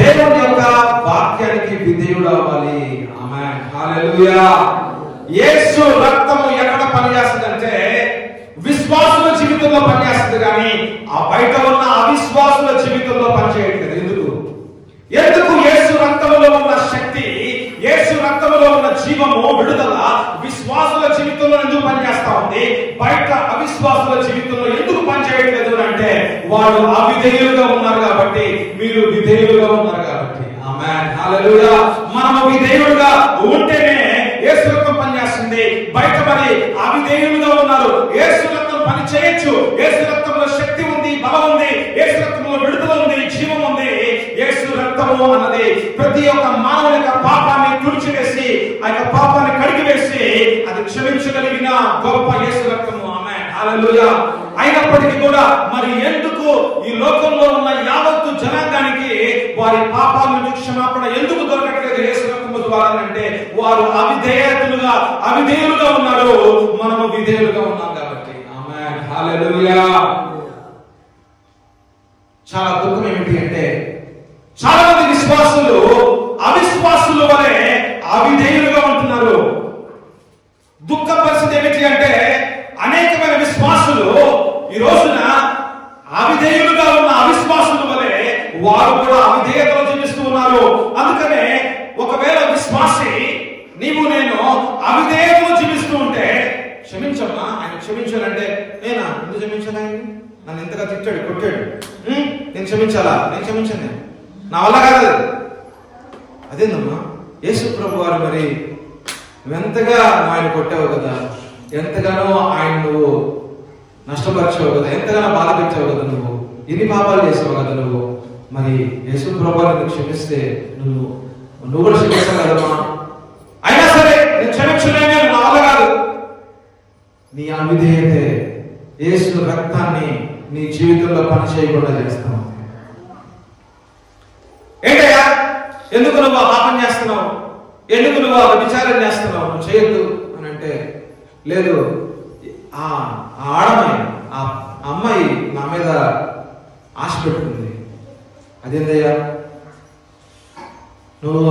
దేవుని యొక్క వాక్యానికి విధేయుడు అవ్వాలి. ఆమేన్ హల్లెలూయా. యేసు రక్తము ఎక్కడ పనిచేస్తుందంటే విశ్వాసుల జీవితంలో పనిచేస్తుంది, కానీ ఆ బయట ఉన్న అవిశ్వాసుల జీవితంలో పనిచేయట్లేదు. ఎందుకు యేసు రక్తములో ఉన్న శక్తి, యేసు రక్తములో ఉన్న జీవము, విడుదల విశ్వాసుల జీవితంలో ఎందుకు పనిచేస్తా ఉంది, బయట అవిశ్వాసుల జీవితంలో ఎందుకు పనిచేయట్లేదు అంటే వాళ్ళు అవిధేయులుగా ఉన్నారు కాబట్టి, మీరు విధేయులుగా ఉన్నారు కాబట్టి. ఆమేన్ హల్లెలూయా. మనము విధేయులుగా ఉంటేనే యేసు రక్తం పనిచేస్తుంది. బయట మరి అవిధేయులుగా ఉన్నారు. యేసు రక్తం పని చేయొచ్చు. యేసు రక్తంలో శక్తి ఉంది, బలం ఉంది. యేసు రక్తంలో విడుదల ఉంది, జీవం ఉంది. యేసు రక్తము అన్నది ప్రతి ఒక్క మానవుని యొక్క పాపాన్ని తుడిచివేసి, ఆ యొక్క పాపాన్ని కడిగివేసి అది క్షమించగలిగిన గొప్ప యేసు రక్తము. ఆమేన్ హల్లెలూయా. అయినప్పటికీ కూడా మరి ఎందుకు ఈ లోకంలో ఉన్న యావత్తు జనాంగానికి వారి పాపాల నుంచి క్షమాపణ ఎందుకు దొరకట్లేదు యేసు రక్తము ద్వారా అంటే వారు అవిధేయులుగా ఉన్నారు, మనము విధేయులుగా ఉన్నాం కాబట్టి. ఆమేన్ హల్లెలూయా. చాలా దుఃఖం ఏమిటి అంటే చాలా మంది విశ్వాసులు అవిశ్వాసుల వలె అవిధేయులుగా ఉంటున్నారు. దుఃఖ పరిస్థితి ఏమిటి అంటే అనేకమైన విశ్వాసులు ఈ రోజున అవిధేయులుగా ఉన్న అవిశ్వాసుల వలె వారు కూడా అవిధేయతలో జీవిస్తూ ఉన్నారు. అందుకనే ఒకవేళ విశ్వాసి నీవు నేను అవిధేయతలో జీవిస్తూ ఉంటే క్షమించమ్మా, ఆయన క్షమించాలంటే నేనా ఎందుకు క్షమించాలి, ఆయన నన్ను ఎంతగా తిట్టాడు, కొట్టాడు, నేను క్షమించాలా? నేను క్షమించండి, నా వల్ల కాదు. అదేందమ్మా యేసు ప్రభు వారు మరి ఎంతగా ఆయన కొట్టావు కదా, ఎంతగానో ఆయన నువ్వు నష్టపరిచావు కదా, ఎంతగానో బాధ పెట్టావు కదా, నువ్వు ఎన్ని పాపాలు చేసావు కదా నువ్వు, మరి యేసు ప్రభు వారిని క్షమిస్తే నువ్వు కూడా క్షమిస్తావు కదమ్మా. అయినా సరే నేను క్షమించలేను, నా వల్ల కాదు. నీ అవిధేయతే యేసు రక్తాన్ని నీ జీవితంలో పని చేయకుండా చేస్తావు. ఏంటయ్యా ఎందుకు నువ్వు ఆ పాపం చేస్తున్నావు, ఎందుకు నువ్వు ఆ విచారం చేస్తున్నావు, నువ్వు చేయొద్దు అని అంటే, లేదు ఆ ఆడమ్మాయి ఆ అమ్మాయి నా మీద ఆశ పెట్టుకుంది. అదేందయ్యా, నువ్వు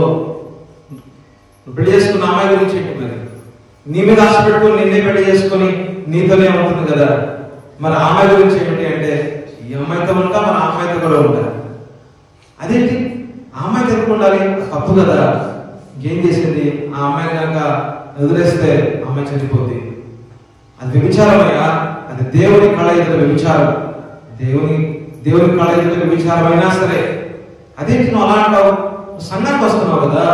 పెళ్లి చేసుకున్న అమ్మాయి గురించి ఏంటి? మరి నీ మీద ఆశ పెట్టుకుని నిన్నే పెళ్లి చేసుకుని నీతోనే ఉంటుంది కదా, మరి ఆ అమ్మాయి గురించి ఏమిటి అంటే, ఈ అమ్మాయితో ఉంటా మరి ఆ అమ్మాయితో కూడా ఉంటా. అదేంటి ఆ అమ్మాయితో ఎందుకు ఉండాలి, తప్పు కదా. ఏం చేసింది ఆ అమ్మాయిని కనుక వదిలేస్తే అమ్మాయి చనిపోద్ది. అది వ్యభిచారమయ్యా, అది దేవుని కళ ఎదుట వ్యభిచారం. దేవుని కళ ఎదుట వ్యభిచారం అయినా సరే అదేంటి నువ్వు అలా అంటావు? సంఘానికి వస్తున్నావు కదా,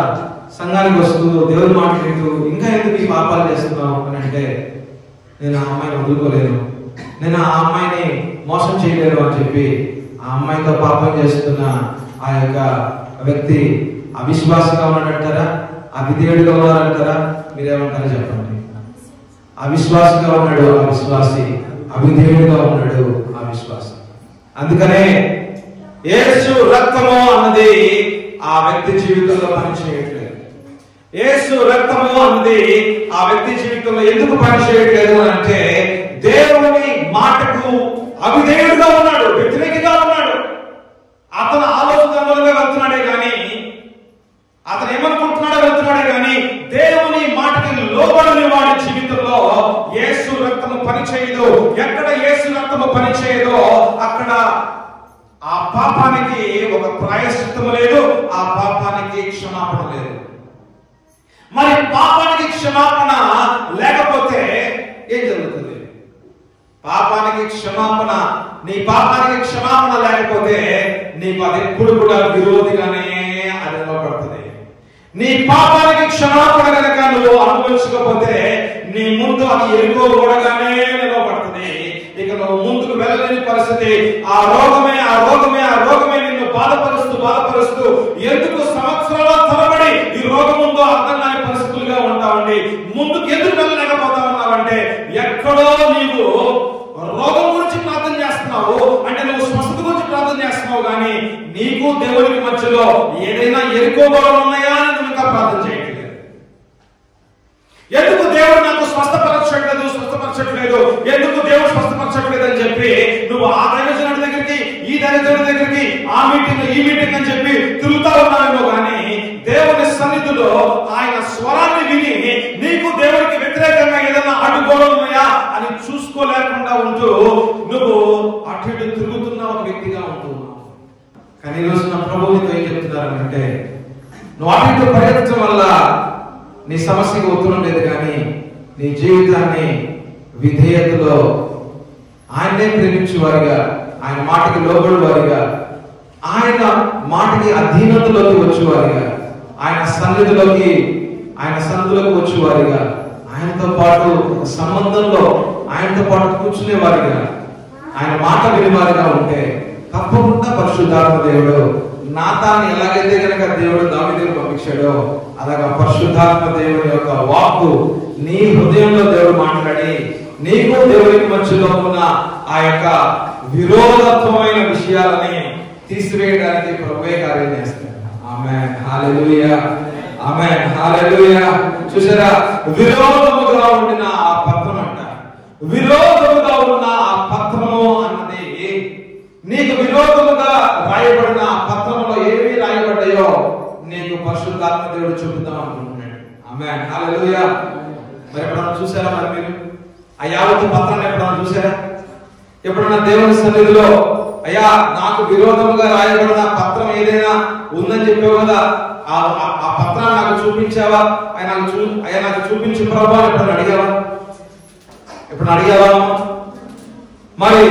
సంఘానికి వస్తూ దేవుని మాట వింటూ ఇంకా ఎందుకు ఈ పాపాలు చేస్తున్నావు అని అంటే, నేను ఆ అమ్మాయిని వదులుకోలేను, నేను ఆ అమ్మాయిని మోసం చేయలేను అని చెప్పి ఆ అమ్మాయితో పాపం చేస్తున్న ఆ యొక్క వ్యక్తి అవిశ్వాసంగా ఉన్నాడంటారా, అవిధేయుడిగా ఉన్నారంటారా? మీరేమంటారో చెప్పండి. అవిశ్వాసంగా ఉన్నాడు ఆ విశ్వాసి, అవిధేయుడిగా ఉన్నాడు ఆ విశ్వాసి. అందుకనే యేసు రక్తము అన్నది ఆ వ్యక్తి జీవితంలో పనిచేయట్లేదు. యేసు రక్తము అన్నది ఆ వ్యక్తి జీవితంలో ఎందుకు పనిచేయట్లేదు అంటే, దేవుని మాటకు అవిధేయుడిగా ఉన్నాడు, వ్యతిరేకంగా ఉన్నాడు. అతను ఆలోచనలుగా వెళ్తున్నాడే కానీ, అతను ఏమనుకుంటున్నాడో వెళ్తున్నాడే కానీ, దేవుని మాటకి లోబడని వాడి జీవితంలో యేసు రక్తము పనిచేయదు. ఎక్కడ యేసు రక్తము పనిచేయదో అక్కడ ఆ పాపానికి ఒక ప్రాయశ్చిత్తము లేదు, ఆ పాపానికి క్షమాపణ లేదు. మరి పాపానికి క్షమాపణ లేకపోతే ఏం జరుగుతుంది? పాపానికి క్షమాపణ, నీ పాపానికి క్షమాపణ లేకపోతే నీకు అది ఎప్పుడు కూడా విరోధిగానే అది నిలబడుతుంది. నీ పాపానికి క్షమాపణ కనుక నువ్వు అనుభవించకపోతే నీ ముందు అది ఎరుగోగానే నిలబడుతుంది. ఇక నువ్వు ముందుకు వెళ్ళలేని పరిస్థితి. ఆ రోగమే నిన్ను బాధపరుస్తూ ఎందుకు సంవత్సరాల తరబడి ఈ రోగం ఉందో అర్థం కాని పరిస్థితులుగా ఉంటావండి. ముందుకు ఎందుకు వెళ్ళలేకపోతా ఉన్నావంటే, ఎక్కడో నీవు రోగం గురించి ప్రార్థన చేస్తున్నావు అంటే నువ్వు స్వస్థత గురించి ప్రార్థన చేస్తున్నావు కానీ నీకు దేవునికి మధ్యలో ఏదైనా ఎరుకోగోళం ఉన్నాయా అని నువ్వు ఇంకా ప్రార్థన చేయట్లేదు. ఎందుకు దేవుడు నాకు స్వస్థపరచట్లేదు, ఎందుకు దేవుడు స్వస్థపరచట్లేదు అని చెప్పి నువ్వు ఆ దైవజనుడి దగ్గరికి, ఈ దైవజనుడి దగ్గరికి, ఆ మీటింగ్ ఈ మీటింగ్ అని చెప్పి తిరుగుతా ఉన్నావేమో కానీ దేవుని సన్నిధిలో ఆయన స్వరాన్ని విని నీకు దేవుడికి వ్యతిరేకంగా ఏదైనా అడ్డుకోవడం ఉన్నాయా అని చూసుకోలేకుండా ఉంటూ నువ్వు అటు ఇటు తిరుగుతున్న ఒక వ్యక్తిగా ఉంటున్నావు. కానీ ఈరోజు నా ప్రభువుతో ఏం చెప్తున్నారంటే, నువ్వు అటు ఇటు పరిగెత్తడం వల్ల నీ సమస్యకు ఉత్తరం లేదు కానీ నీ జీవితాన్ని విధేయతలో ఆయన్నే ప్రేమించే వారిగా, ఆయన మాటకి లోబడి వారిగా, ఆయన మాటకి అధీనతలోకి వచ్చేవారిగా, ఆయన సన్నిధిలోకి వచ్చేవారిగా, ఆయనతో పాటు సంబంధంలో ఆయనతో పాటు కూర్చునే వారిగా, ఆయన మాట వినేవారిగా ఉంటే తప్పకుండా పరిశుద్ధాత్మ దేవుడు నాతాన్ని ఎలాగైతే కనుక దేవుడు దావీదుకు పంపించాడో అలాగా పరిశుద్ధాత్మ దేవుని యొక్క వాక్కు నీ హృదయంలో దేవుడు మాట్లాడి నీకు దేవునికి మధ్యలో ఉన్న ఆ యొక్క విరోధత్వమైన విషయాలని తీసివేయడానికి ప్రభువే కార్యం చేస్తాడు. ఆమేన్, హల్లెలూయా, ఆమేన్, హల్లెలూయా. చూసారా, విరోధముగా ఉండిన ఆ పత్రం అంట, విరోధముగా ఉన్న ఆ పత్రము అన్నది నీకు విరోధముగా రాయబడిన ఆ పత్రంలో ఏవి రాయబడ్డాయో నీకు పరిశుద్ధాత్మ దేవుడు చూపుతాం అనుకుంటున్నాడు. ఆమేన్, హల్లెలూయా. మరి ఎప్పుడన్నా చూసారా? మరి మీరు ఆ యావత్తు పత్రాన్ని ఎప్పుడన్నా చూసారా? ఎప్పుడన్నా దేవుని సన్నిధిలో అయ్యా నాకు విరోధముగా రాయబడిన పత్రం ఏదైనా ఉందని చెప్పావు కదా, ఆ పత్రాన్ని నాకు చూపించావా, అయ్యా నాకు చూపించు ప్రభువా ఎప్పుడన్నా అడిగావా? మరి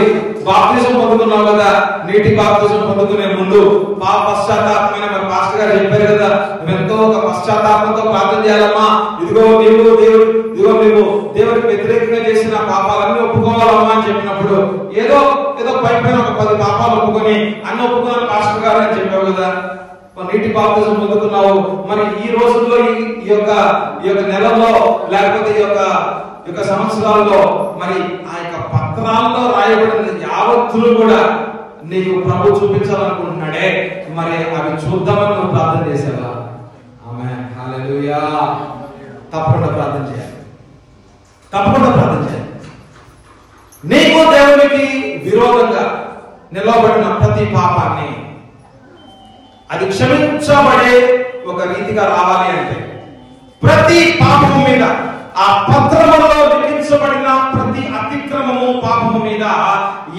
బాప్తిజం పొందుకున్నావు కదా, నీటి బాప్తిజం పొందుకునే ముందు పశ్చాత్తాపమైన మరి పాస్టర్ గారు చెప్పారు కదా, నువ్వెంతో ఒక పశ్చాత్తాపంతో ప్రార్థన చేయాలమ్మా. ఇదిగో నీవు దేవుడికి వ్యతిరేకంగా చేసిన పాపాలన్నీ ఒప్పుకోవాలమ్మా అని చెప్పినప్పుడు ఏదో పైన ఒక 10 పాపాలు ఒప్పుకొని అన్ని ఒప్పుకున్న పాస్టర్ గారు అని చెప్పావు కదా, నీటి బాప్తిజం పొందుకున్నావు. మరి ఈ రోజుల్లో ఈ యొక్క నెలలో లేకపోతే ఈ యొక్క సంవత్సరాల్లో మరి ఆ యొక్క పత్రాల్లో రాయబడిన యావత్తులు కూడా నీకు ప్రభు చూపించాలనుకుంటున్నాడే, మరి అవి చూద్దామని నువ్వు ప్రార్థన చేసావా? ఆమేన్, హల్లెలూయా. తప్పకుండా ప్రార్థన చేయాలి, తప్పకుండా ప్రార్థన చేయాలి. నీకు దేవునికి విరోధంగా నిలవబడిన ప్రతి పాపాన్ని అది క్షమించబడే ఒక రీతిగా రావాలి అంటే ప్రతి పాపం మీద, ఆ పత్రములో లిఖించబడిన ప్రతి అతిక్రమము పాపము మీద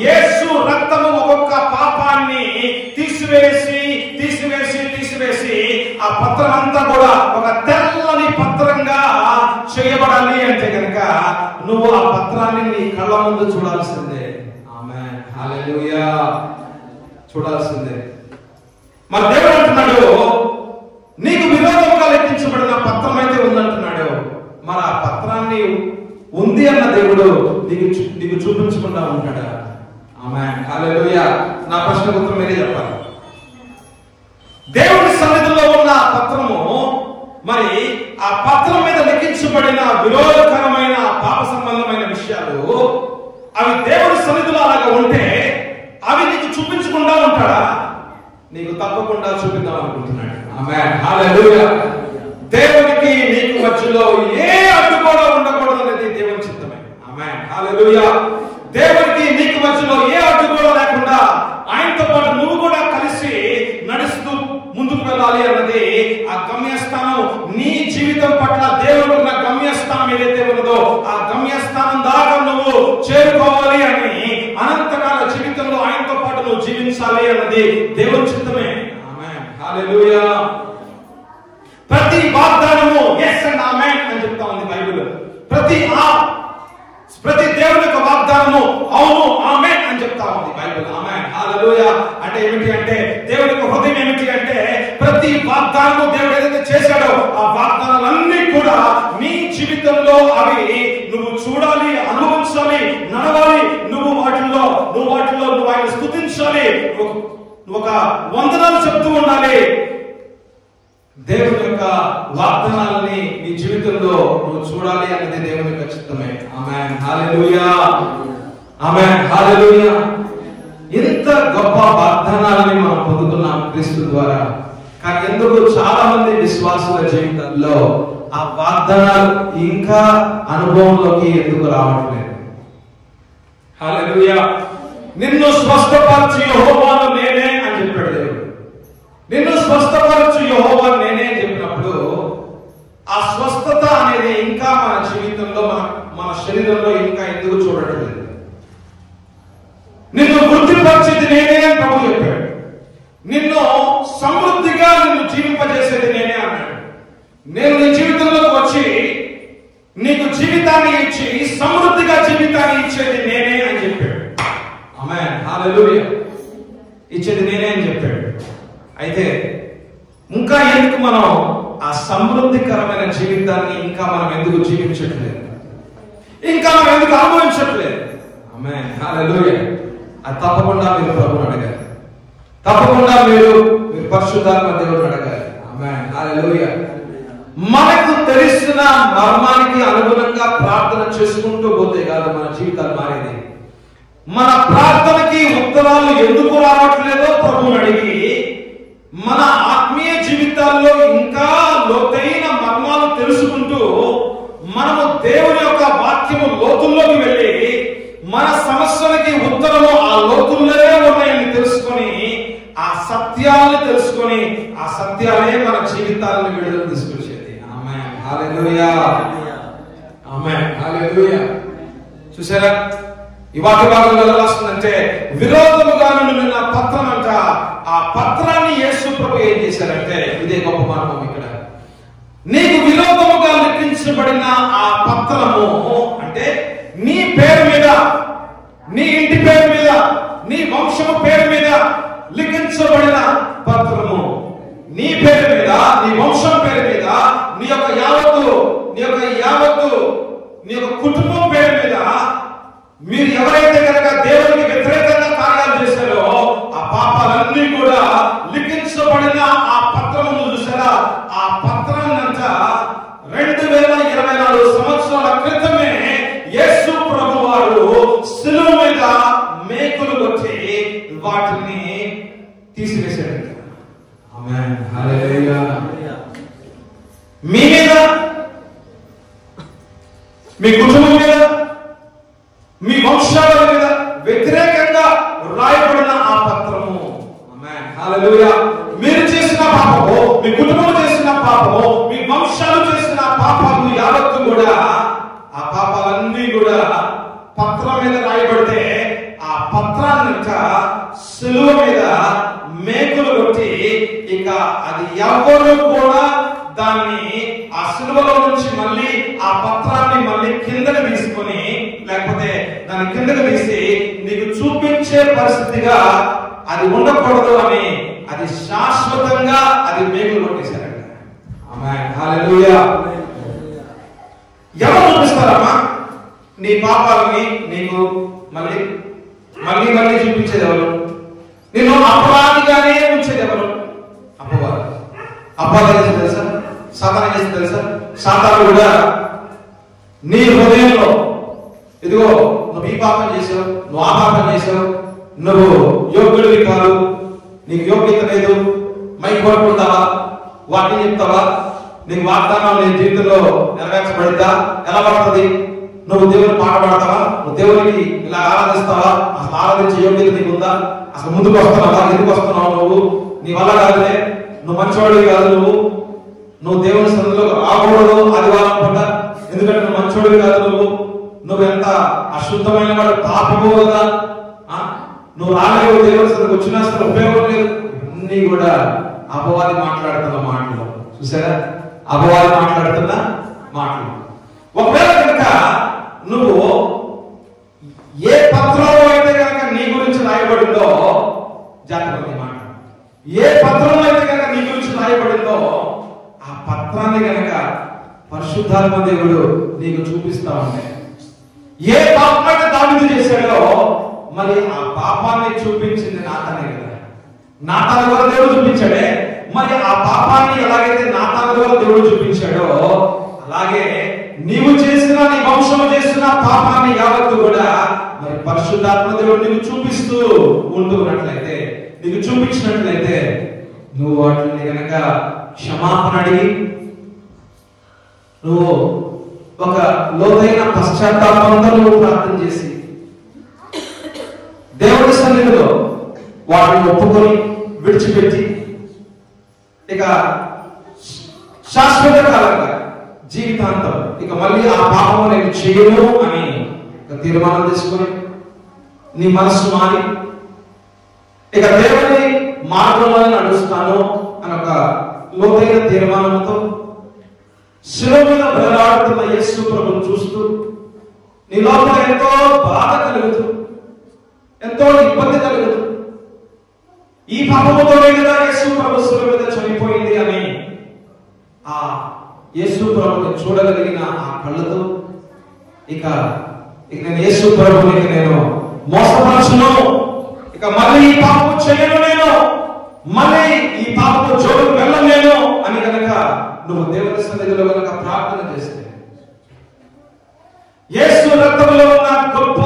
యేసు రక్తము ఒక్కొక్క పాపాన్ని తీసివేసి ఆ పత్రం అంతా కూడా ఒక తెల్లని పత్రంగా చేయబడాలి అంటే కనుక నువ్వు ఆ పత్రాన్ని నీ కళ్ళ ముందు చూడాల్సిందే. ఆమేన్, హల్లెలూయా. చూడాల్సిందే. మరి దేవుడు అంటున్నాడు, నీకు విరోధంగా లెక్కించబడిన పత్రం అయితే ఉందంటున్నాడు. మరి ఆ పత్రాన్ని ఉంది అన్న దేవుడు నీకు చూపించకుండా ఉంటాడా? ఆమేన్, హల్లెలూయా. నా ప్రశ్నకు ఉత్తరం మీరే చెప్పాలి. దేవుని సన్నిధిలో ఉన్న పత్రము, మరి ఆ పత్రం మీద లిఖించబడిన విరోధకరమైన పాప సంబంధమైన విషయాలు అవి దేవుని సన్నిధిలో అలాగా ఉంటే అవి నీకు చూపించకుండా ఉంటాడా? నీకు తప్పకుండా చూపిద్దాం అనుకుంటున్నాడు. ఆమేన్, హల్లెలూయా. దేవునికి నీకు మధ్యలో ఏ అడ్డు కూడా ఉండకూడదు అనేది దేవుని చిత్తమే. ఆమేన్, హల్లెలూయా. దేవునికి నీకు మధ్యలో ఏ అడ్డు కూడా లేకుండా ఆయనతో పాటు నువ్వు కూడా కలిసి నడుస్తూ ముందుకు వెళ్ళాలి అన్నది ఆ గమ్యస్థానం. నీ జీవితం పట్ల దేవుడు ఉన్న గమ్యస్థానం ఏదైతే ఉన్నదో ఆ గమ్యస్థానం దాకా నువ్వు చేరుకోవాలి అని, అనంతకాల జీవితంలో ఆయనతో పాటు నువ్వు జీవించాలి అన్నది దేవుని చిత్తమే. ఆమేన్, హల్లెలూయా. ప్రతి వాగ్దానము yes and amen అని చెప్తా ఉంది బైబిల్. ప్రతి దేవుని యొక్క వాగ్దానము అవును ఆమేన్ అని చెప్తా ఉంది బైబిల్. ఆమేన్, హల్లెలూయా. అంటే ఏమిటి అంటే దేవుని యొక్క హృదయం ఏమిటి అంటే ప్రతి వాగ్దానము దేవుడు ఏదైతే చేశాడో ఆ వాగ్దానాలన్నీ కూడా నీ జీవితంలో అవి నువ్వు చూడాలి, అనుభవించాలి, నడవాలి. నువ్వు వాటిల్లో నువ్వు ఆయన స్తుతించాలి, ఒక వందనాలు చెప్తూ ఉండాలి. దేవుని యొక్క వాగ్దానాలని నీ జీవితంలో నువ్వు చూడాలి అనేది దేవుని యొక్క చిత్తమే. ఆమేన్, హల్లెలూయా. ఆమేన్, హల్లెలూయా. ఇంత గొప్ప వాగ్దానాలని మనం పొందుకున్నాం క్రీస్తు ద్వారా. కానీ ఎందుకు చాలా మంది విశ్వాసుల జీవితంలో ఆ వాగ్దానాలు ఇంకా అనుభవంలోకి ఎందుకు రావట్లేదు? హల్లెలూయా. నిన్ను స్వస్థపరచు యెహోవాను నేనే అని చెప్పాడు దేవుడు. నిన్ను స్వస్థపరచు యెహోవా నేనే అని చెప్పినప్పుడు ఆ స్వస్థత అనేది ఇంకా మన జీవితంలో మన శరీరంలో ఇంకా ఎందుకు చూడట్లేదు? నిన్ను వృద్ధిపరిచేది నేనే అని ప్రభు చెప్పాడు. నిన్ను సమృద్ధిగా నిన్ను జీవింపజేసేది నేనే అన్నాడు. నేను నీ జీవితంలోకి వచ్చి నీకు జీవితాన్ని ఇచ్చి సమృద్ధిగా జీవితాన్ని ఇచ్చేది నేనే అని చెప్పాడు. ఆమేన్, హల్లెలూయా. ఇచ్చేది నేనే అని చెప్పాడు. అయితే ఇంకా ఎందుకు మనం ఆ సమృద్ధికరమైన జీవితాన్ని ఇంకా మనం ఎందుకు జీవించట్లేదు? ఇంకా మనం ఎందుకు అనుభవించట్లేదు? ఆమేన్, హల్లెలూయా. అది తప్పకుండా మీరు ప్రభువుని అడగాలి. తప్పకుండా మీరు పరిశుద్ధాత్మ దేవుడిని అడగాలి. ఆమేన్, హల్లెలూయా. మనకు తెలిసిన మర్మానికి అనుగుణంగా ప్రార్థన చేసుకుంటూ పోతే కాదు మన జీవితాలు మారేది. మన ప్రార్థనకి ఉత్తరాలు ఎందుకు రావట్లేదో ప్రభువుని అడిగి మన ఆత్మీయ జీవితాల్లో ఇంకా లోతైన మర్మాలు తెలుసుకుంటూ మనము దేవుని యొక్క వాక్యము లోతుల్లోకి వెళ్ళి మన సమస్యలకి ఉత్తరము ఆ లోతుల్లోనే ఉన్నాయని తెలుసుకొని ఆ సత్యాలను తెలుసుకొని ఆ సత్యాలే మన జీవితాలను విడుదల తీసుకొచ్చేది. ఆమేన్, హల్లెలూయా. ఆమేన్, హల్లెలూయా. చూసారా ఈ వాక్య భాగంలో ఎలా రాస్తుందంటే విరోధముగా నిన్న పత్రం అంట. ఆ పత్రాన్ని యేసు ప్రభు ఏం చేశారంటే ఇదే గొప్ప మార్గం. ఇక్కడ నీకు విరోధముగా లిఖించబడిన ఆ పత్రము అంటే నీ పేరు మీద నీ ఇంటి పేరు మీద, నీ వంశము పేరు మీద లిఖించబడిన పత్రము, నీ పేరు మీద, నీ వంశం పేరు మీద, నీ యొక్క యావత్తు నీ యొక్క కుటుంబం పేరు మీద మీరు ఎవరైతే కనుక దేవునికి వ్యతిరేకంగా కార్యాలు చేశారో ఆ పాపాలన్నీ కూడా లిఖించబడిన ఆ పత్రము చూసారా, ఆ పత్రాన్నంతా 2024 సంవత్సరాల క్రితమే యేసు ప్రభు వారు శిలువ మీద మేకులు కొట్టి వాటిని తీసివేశాడు. ఆమేన్, హల్లెలూయా. మీ మీద, మీ కుటుంబం మీద, మీ వంశాల మీద వ్యతిరేకంగా రాయబడిన ఆ పత్రము. ఆమేన్, హల్లెలూయా. మీరు చేసిన పాపము, మీ కుటుంబం చేసిన పాపము, మీ వంశాలు చేసిన పాపాలు యావత్తు కూడా, ఆ పాపాలన్నీ కూడా పత్రం మీద రాయబడితే ఆ పత్రాన్ని శిలువ మీద మేకులు కొట్టి ఇక అది ఎవరు కూడా దాన్ని ఆ శిలువలో నుంచి మళ్ళీ ఆ పత్రాన్ని మళ్ళీ కిందకి తీసుకొని, లేకపోతే దాని కిందకి తీసి నీకు చూపించే పరిస్థితిగా అది ఉండకూడదు అని అది శాశ్వతంగా అది మేకులు కొట్టేశారంట. ఆమేన్, హల్లెలూయా. ఎవరు చూపిస్తారమ్మా నీ పాపాలని? నీకు మళ్ళీ మళ్ళీ మళ్ళీ చూపించేది ఎవరు? నేను అపరాధిగానే ఉంచేది ఎవరు? అపవాది. అపవాదం చేసి తెలుసా? సాతాను చేసి తెలుసా? సాతాను కూడా నీ హృదయంలో ఇదిగో నువ్వు ఈ పాపం చేసావు, నువ్వు ఆ పాపం చేసావు, నువ్వు యోగ్యుడివి కాదు, నీకు యోగ్యత లేదు, మై కోరుకుంటావా, వాటిని చెప్తావా, నీకు వాగ్దానం నీ జీవితంలో నెరవేర్చబడిద్దా? ఎలా పడుతుంది? నువ్వు దేవుని పాట పాడతావా? నువ్వు దేవునికి ఇలా ఆరాధిస్తావా? అసలు ఆరాధించే యోగ్యత నీకు ఉందా? అసలు ముందుకు వస్తున్నావా? ఎందుకు వస్తున్నావు? నువ్వు నీ వల్ల కాదులే, నువ్వు మంచివాడివి కాదు, నువ్వు దేవుని సన్నిధిలో రాకూడదు ఆదివారం పూట, ఎందుకంటే నువ్వు మంచివాడివి కాదు, నువ్వు ఎంత అశుద్ధమైన వాడు, పాపము కదా, నువ్వు రాలేవు, దేవుని సన్నిధికి వచ్చినా అసలు ఉపయోగం లేదు. అన్ని కూడా అపవాది మాట్లాడుతున్న మాటలు. చూసారా, అపవాది మాట్లాడుతున్న మాటలు. ఒకవేళ కనుక నువ్వు ఏ పత్రంలో అయితే కనుక నీ గురించి రాయబడిందో, జాగ్రత్త మాట, ఏ పత్రంలో అయితే కనుక నీ గురించి రాయబడిందో ఆ పత్రాన్ని కనుక పరిశుద్ధాత్మ దేవుడు నీకు చూపిస్తా ఉంటే, ఏ పాపం అయితే దావీదు చేశాడో మరి ఆ పాపాన్ని చూపించింది నాతానే కదా. నాతాను ద్వారా దేవుడు చూపించాడే, మరి ఆ పాపాన్ని ఎలాగైతే నాతాను ద్వారా దేవుడు చూపించాడో అలాగే నీవు చేసిన, నీ వంశం చేసిన పాపాన్ని యావత్తు కూడా మరి పరిశుద్ధాత్మ దేవుడు నీకు చూపిస్తూ ఉంటున్నట్లయితే, నీకు చూపించినట్లయితే నువ్వు వాటిని కనుక క్షమాపణ అడిగి నువ్వు ఒక లోతైన పశ్చాత్తాపంతో నువ్వు ప్రార్థన చేసి దేవుడి సన్నిధిలో వాటిని ఒప్పుకొని విడిచిపెట్టి ఇక శాశ్వత కాలంగా జీవితాంతం ఇక మళ్ళీ ఆ పాపము నేను చేయను అని తీర్మానం తీసుకొని నీ మనస్సు మారి ఇక దేవుని మార్గంలో నడుస్తాను అని ఒక లోతైన తీర్మానంతో శిలువ మీద వేలాడుతున్న యేసు ప్రభువును చూస్తూ నీ లోపల ఎంతో బాధ కలుగుతూ, ఎంతో ఇబ్బంది కలుగుతూ, ఈ పాపముతోనే కదా యేసు ప్రభు శిలువ మీద చనిపోయింది అని ఆ యేసు ప్రభువుని చూడగలిగిన ఆ కళ్ళతో ఇక నేను యేసు ప్రభువుని నేను మోసపరచును, ఇక మళ్ళీ ఈ పాపము చేయను, నేను మళ్ళీ ఈ పాపము జోలికి వెళ్ళలేను అని కనుక నువ్వు దేవుని సన్నిధిలో కనుక ప్రార్థన చేస్తే, యేసు రక్తంలో ఉన్న గొప్ప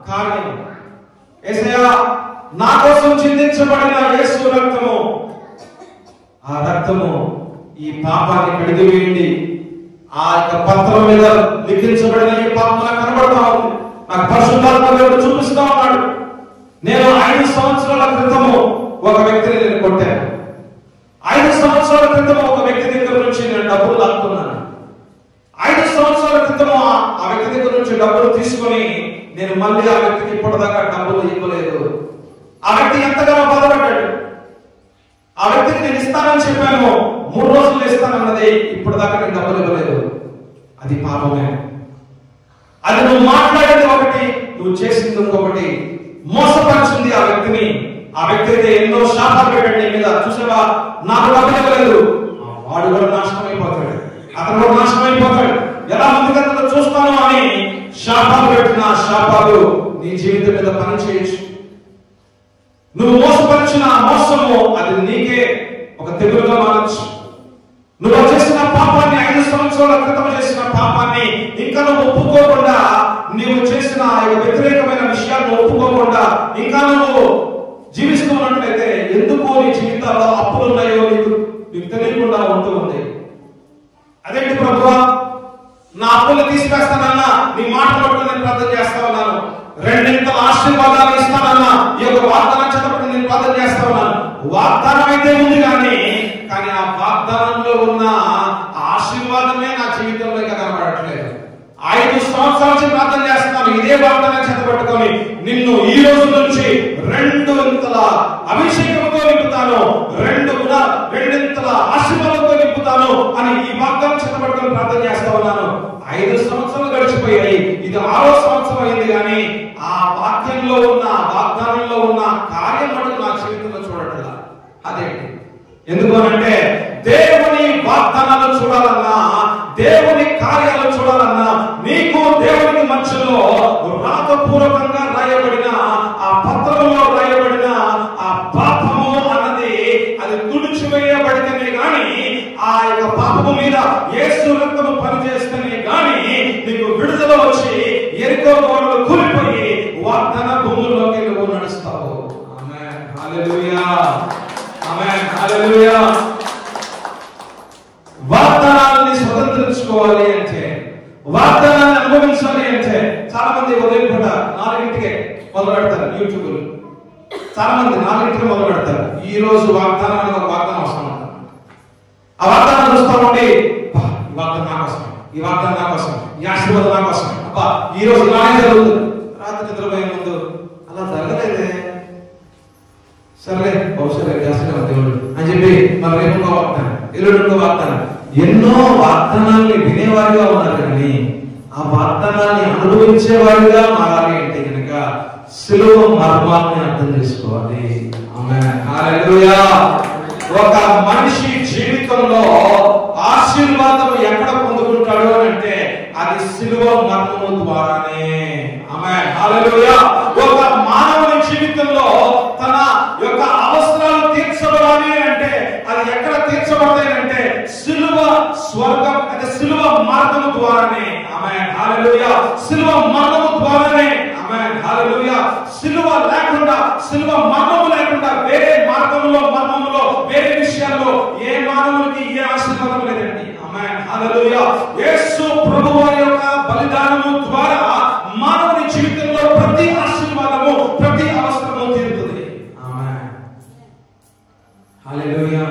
కార్యం, యేసయ్యా నా కోసం చిందించబడిన యేసు రక్తము, ఆ రక్తము ఈ పాపాన్ని కడిగివేయండి, ఆ యొక్క పత్రం మీద లిఖించబడిన ఈ పాపం నాకు కనబడతా ఉంది, నాకు పరిశుద్ధాత్మ దేవుడు చూపిస్తా ఉన్నాడు. నేను 5 సంవత్సరాల క్రితము ఒక వ్యక్తిని నేను కొట్టాను, 5 సంవత్సరాల క్రితము ఒక వ్యక్తి దగ్గర నుంచి నేను డబ్బులు లాక్కున్నాను, 5 సంవత్సరాల క్రితము ఆ వ్యక్తి దగ్గర నుంచి డబ్బులు తీసుకొని నేను మళ్ళీ ఆ వ్యక్తికి ఇప్పటిదాకా డబ్బులు ఇవ్వలేదు. ఆ వ్యక్తి ఎంతగానో బాధపడ్డాడు. ఆ వ్యక్తికి నేను ఇస్తానని చెప్పాను, 3 రోజులు ఇస్తానన్నది ఇప్పటిదాకా నేను డబ్బులు ఇవ్వలేదు. అది పాపమే. అది నువ్వు మాట్లాడేది ఒకటి, నువ్వు చేసింది ఇంకొకటి, మోసపరిచింది ఆ వ్యక్తిని. ఆ వ్యక్తి అయితే ఎన్నో శాపాలు పెట్టాడు నీ మీద. చూసావా, నాకు డబ్బులు ఇవ్వలేదు, వాడు కూడా నాశనం అయిపోతాడు, అతను కూడా నాశనం అయిపోతాడు, ఎలా ముందుగా చూస్తాను అని శాపాలు పెట్టిన శాపాలు నీ జీవితం మీద పని చేయొచ్చు. నువ్వు మోసపరిచిన మోసము అది నీకే ఒక తెగులుగా మారచ్చు. నువ్వు చేసిన పాపాన్ని 5 సంవత్సరాల క్రితం చేసిన పాపాన్ని ఇంకా నువ్వు ఒప్పుకోకుండా, నీవు చేసిన వ్యతిరేకమైన విషయాలను ఒప్పుకోకుండా ఇంకా నువ్వు జీవిస్తూ ఉన్నట్లయితే ఎందుకు నీ జీవితాల్లో అప్పులు ఉన్నాయో నీకు తెలియకుండా ఉంటూ ఉంది. అదేంటి ప్రభువా, నా అప్పులు తీసివేస్తానన్నా నీ మాట పట్టు నేను ప్రార్థన చేస్తా ఉన్నాను, 2 ఆశీర్వాదాలు ఇస్తానన్నా ఈ యొక్క వాగ్దానం చేతపడి నేను ప్రార్థన చేస్తా ఉన్నాను. వాగ్దానం అయితే ఉంది కానీ ఆ వాగ్దానంలో ఉన్న ఆశీర్వాదమే నా జీవితంలో కనబడట్లేదు. 5 సంవత్సరాల నుంచి ప్రార్థన చేస్తున్నాను, ఇదే వాగ్దానం చేతపట్టుకొని నిన్ను ఈ రోజు నుంచి 2 ఇంతల అభిషేకంతో నింపుతాను, 2 ఇంతల ఆశీర్వాదంతో నింపుతాను అని ఈ వాగ్దానం చేతపట్టుకొని ప్రార్థన చేస్తా ఉన్నాను. 5 సంవత్సరాలు గడిచిపోయాయి, ఇది 6వ సంవత్సరం అయింది కానీ ఆ వాక్యంలో ఉన్న వాగ్దానంలో ఉన్న కార్యం మటుకు నా జీవితంలో చూడట్లా. అదేంటి? ఎందుకు అంటే దేవుని వాగ్దానాలు చూడాలన్నా, దేవుని కార్యాలు చూడాలన్నా నీకు దేవునికి మధ్యలో రాతపూర్వకంగా రాయబడిన ఆ పత్రంలో రాయబడిన ఆ పాపము అన్నది అది తుడిచివేయబడితేనే గాని, ఆ యొక్క పాపము మీద యేసు రక్తము పనిచేస్తేనే గాని నీకు విడుదల వచ్చి ఎరికో గోడలు కూలిపోయి వాగ్దాన భూముల్లోకి నువ్వు నడుస్తావు. ఆమేన్, హల్లెలూయా, ఆమేన్, హల్లెలూయా. వాగ్దానాన్ని స్వతంత్రించుకోవాలి అంటే, వాగ్దానాన్ని అనుభవించాలి అంటే చాలా మంది ఉదయం పూట 4ంటికే మొదలు పెడతారు యూట్యూబ్. చాలా మంది 4ంటికే మొదలు పెడతారు. ఈ రోజు వాగ్దానానికి ఒక వాగ్దానం వస్తా ఉంటారు. ఆ వాగ్దానం చూస్తా ఉండి ఈ వాగ్దానం నా కోసం, ఈ వాగ్దానం నా కోసం, ఈ ఆశీర్వాదం నా కోసం, అబ్బా ఈ రోజు ఇలానే జరుగుతుంది. రాత్రి నిద్రపోయే ముందు అలా జరగలేదే, సర్లే బహుశా చేస్తాను దేవుడు అని చెప్పి మరి రేపు ఇంకో వాగ్దానం, ఎల్లుండి ఇంకో వాగ్దానం. ఎన్నో వాగ్దానాన్ని వినేవారిగా ఉన్నారు కానీ ఆ వాగ్దానాన్ని అనుభవించేవారిగా మారాలి అంటే కనుక సిలువ మర్మాన్ని అర్థం చేసుకోవాలి. ఆమేన్, హల్లెలూయా. ఒక మనిషి జీవితంలో ఆశీర్వాదం ఎక్కడ పొందుకుంటాడు అంటే అది సిలువ మర్మము ద్వారానే. ఆమేన్, హల్లెలూయా. ఒక మానవుని జీవితంలో తన యొక్క అవసరాలు తీర్చబడాలి అంటే అది ఎక్కడ తీర్చబడతాయంటే సిలువ స్వర్గం అంటే సిలువ మార్గము ద్వారానే. ఆమేన్, హల్లెలూయా. సిలువ మార్గము ద్వారానే. ఆమేన్, హల్లెలూయా. సిలువ లేకుండా, సిలువ మర్మము లేకుండా వేరే మార్గములో మర్మములో వేరే విషయాల్లో ఏ మానవునికి ఏ ఆశీర్వాదం లేదండి. ఆమేన్, హల్లెలూయా. యేసు ప్రభువారి యొక్క బలిదానము ద్వారా మానవుని జీవితంలో ప్రతి ఆశీర్వాదము ప్రతి అవసరము తీరుతుంది. ఆమేన్, హల్లెలూయా.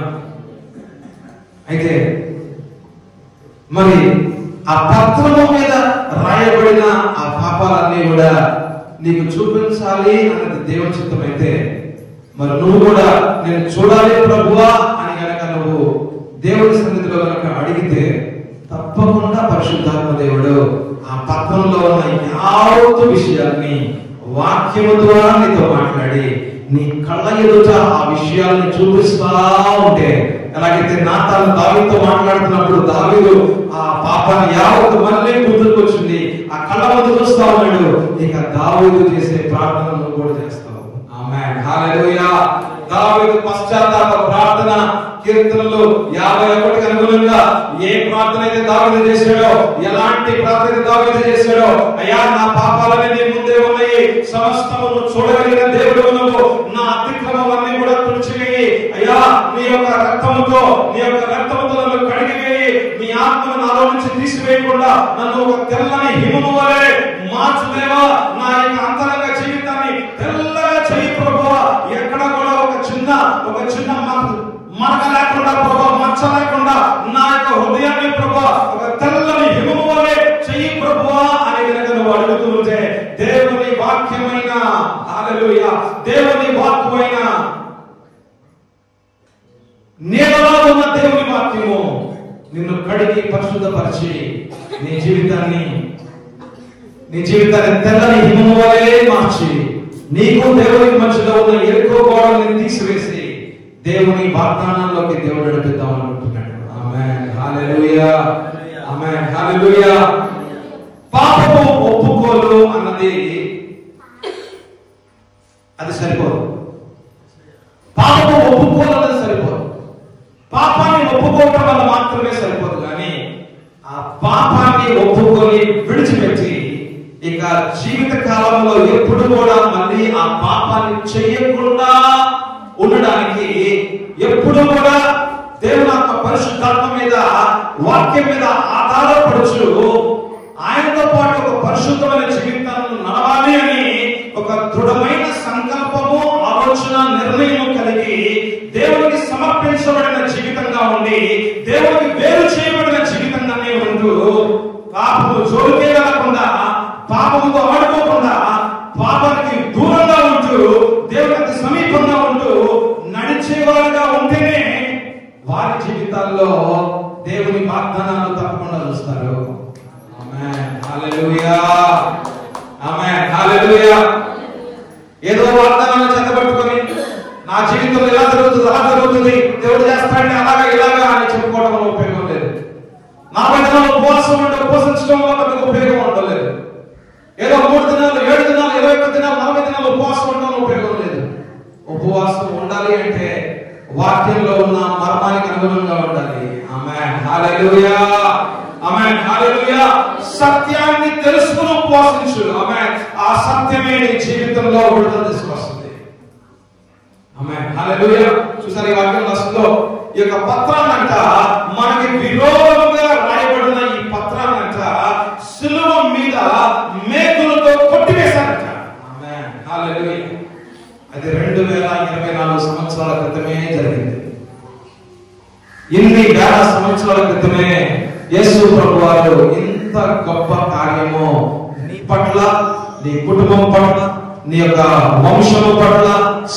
అయితే మరి ఆ పత్రము మీద రాయబడిన ఆ పాపాలన్నీ కూడా నీకు చూపించాలి అన్నది దేవుని చిత్తం అయితే మరి నువ్వు కూడా నేను చూడాలి ప్రభువా అని కనుక నువ్వు దేవుడి సన్నిధిలో కనుక అడిగితే తప్పకుండా పరిశుద్ధాత్మ దేవుడు ఆ పత్రంలో ఉన్న యావత్తు విషయాన్ని వాక్యము ద్వారా నీతో మాట్లాడి నీ కళ్ళ ఎదుట ఆ విషయాన్ని చూపిస్తా ఉంటే, ఎలాగైతే నాతాను దావీదుతో మాట్లాడుతున్నప్పుడు దావీదు ఆ పాపాన్ని యావత్తు మళ్ళీ గుర్తుకొచ్చింది, ఆ కళ్ళ ముందు చూస్తా ఉన్నాడు. ఇక దావీదు చేసే ప్రార్థన నువ్వు కూడా చేస్తావు. ఆమేన్, హల్లెలూయా. దావీదు పశ్చాత్తాప ప్రార్థన కీర్తనలు 51కి అనుగుణంగా ఏ ప్రార్థన అయితే దావీదు చేశాడో, ఎలాంటి ప్రార్థన దావీదు చేశాడో, అయ్యా నా పాపాలన్నీ నీ ముందే ఉన్నాయి, సమస్తమును చూడగలిగిన దేవుడు నువ్వు, నా అతిక్రమలన్నీ కూడా తుడిచివేయి, అయ్యా నీ యొక్క రక్తముతో నన్ను కడిగివేయి, నీ ఆత్మను నాలో నుంచి తీసివేయకుండా నన్ను ఒక తెల్లని హిమము వలె మార్చుదేవా, నా యొక్క అంతరంగ జీవితాన్ని తెల్లగా చెయ్యి ప్రభువా, ఎక్కడ కూడా ఒక చిన్న మరక లేకుండా ప్రభువా, మచ్చ లేకుండా నా యొక్క హృదయాన్ని ప్రభువా ఒక తెల్లని హిమము వలె చెయ్యి ప్రభువా అని కనుక నువ్వు అడుగుతుంటే దేవుని వాక్యమైన, హల్లెలూయా, దేవుని వాక్యమైన నీడలో ఉన్న దేవుని వాక్యము నిన్ను కడిగి పరిశుద్ధపరిచి నీ జీవితాన్ని నీ జీవితాన్ని తెల్లని హిమము వలె మార్చి నీకు దేవునికి మధ్యలో ఉన్న ఎరుకో గోడల్ని తీసివేసి దేవుని వాగ్దానాల్లోకి దేవుడు నడిపిద్దాం అనుకుంటున్నాడు. ఆమేన్, హల్లెలూయా, ఆమేన్, హల్లెలూయా. పాపము ఒప్పుకోలు అన్నది అది సరిపోదు. పాపము ఒప్పుకోలు అన్నది సరిపోదు. పాపాన్ని ఒప్పుకోవటం వల్ల మాత్రమే సరిపోదు. కానీ ఆ పాపాన్ని ఒప్పుకొని విడిచిపెట్టి ఇక జీవిత కాలంలో ఎప్పుడు కూడా మళ్ళీ ఆ పాపాన్ని చేయకుండా ఉండడానికి ఎప్పుడు కూడా దేవుని యొక్క పరిశుద్ధాత్మ మీద, వాక్యం మీద ఆధారపడుచు ఆయనతో పాటు ఒక పరిశుద్ధమైన జీవితాన్ని నడవాలి అని ఒక దృఢమైన సంకల్పము, ఆలోచన, నిర్ణయం కలిగి దేవునికి సమర్పించబడిన జీవితంగా ఉండి దేవునికి వేరు చేయబడిన జీవితంగానే ఉంటూ పాపము జోలికే వెళ్ళకుండా, పాపముతో ఆడుకోకుండా, పాపానికి దూరంగా ఉంటూ దేవునికి సమీపంగా ఉంటూ నడిచేవారుగా ఉంటేనే వారి జీవితాల్లో దేవుని వాగ్దానాలు తప్పకుండా చూస్తారు. ఆమేన్, హల్లెలూయా, ఆమేన్, హల్లెలూయా. ఏదో వాగ్దానాన్ని చెత్తబట్టుకొని నా జీవితంలో ఎలా జరుగుతుంది, అలా జరుగుతుంది, దేవుడు చేస్తాడని అలాగా ఇలాగా అని చెప్పుకోవడం వల్ల ఉపయోగం లేదు. 40 దినాలు ఉపవాసం ఉంటే ఉపవసించడం వల్ల మీకు ఉపయోగం ఉండలేదు. ఏదో 3 దినాలు, 7 దినాలు, 21 దినాలు, 40 దినాలు ఉపవాసం ఉండడం ఉపయోగం లేదు. ఉపవాసం ఉండాలి అంటే వాక్యంలో ఉన్న మర్మానికి అనుగుణంగా ఉండాలి. ఆమేన్, హల్లెలూయా, ఆమేన్, హల్లెలూయా. సత్యాన్ని తెలుసుకుని ఉపవాసించు. ఆమేన్. ఆ సత్యమే నీ జీవితంలో విడుదల తీసుకొస్తుంది. ఆమేన్, హల్లెలూయా. చూసారు ఈ వాక్యం రాస్తుందో ఈ యొక్క పత్రాన్నంట మనకి విరోధంగా రాయబడిన ఈ పత్రాన్నంట సిలువ మీద మేకులతో కొట్టివేశారంట. ఆమేన్, హల్లెలూయా. అది 2024 సంవత్సరాల క్రితమే జరిగింది. ఇన్ని వేల సంవత్సరాల క్రితమే యేసు ప్రభు వారు ఇంత గొప్ప కార్యము నీ పట్ల, నీ కుటుంబం పట్ల, నీ యొక్క వంశము పట్ల,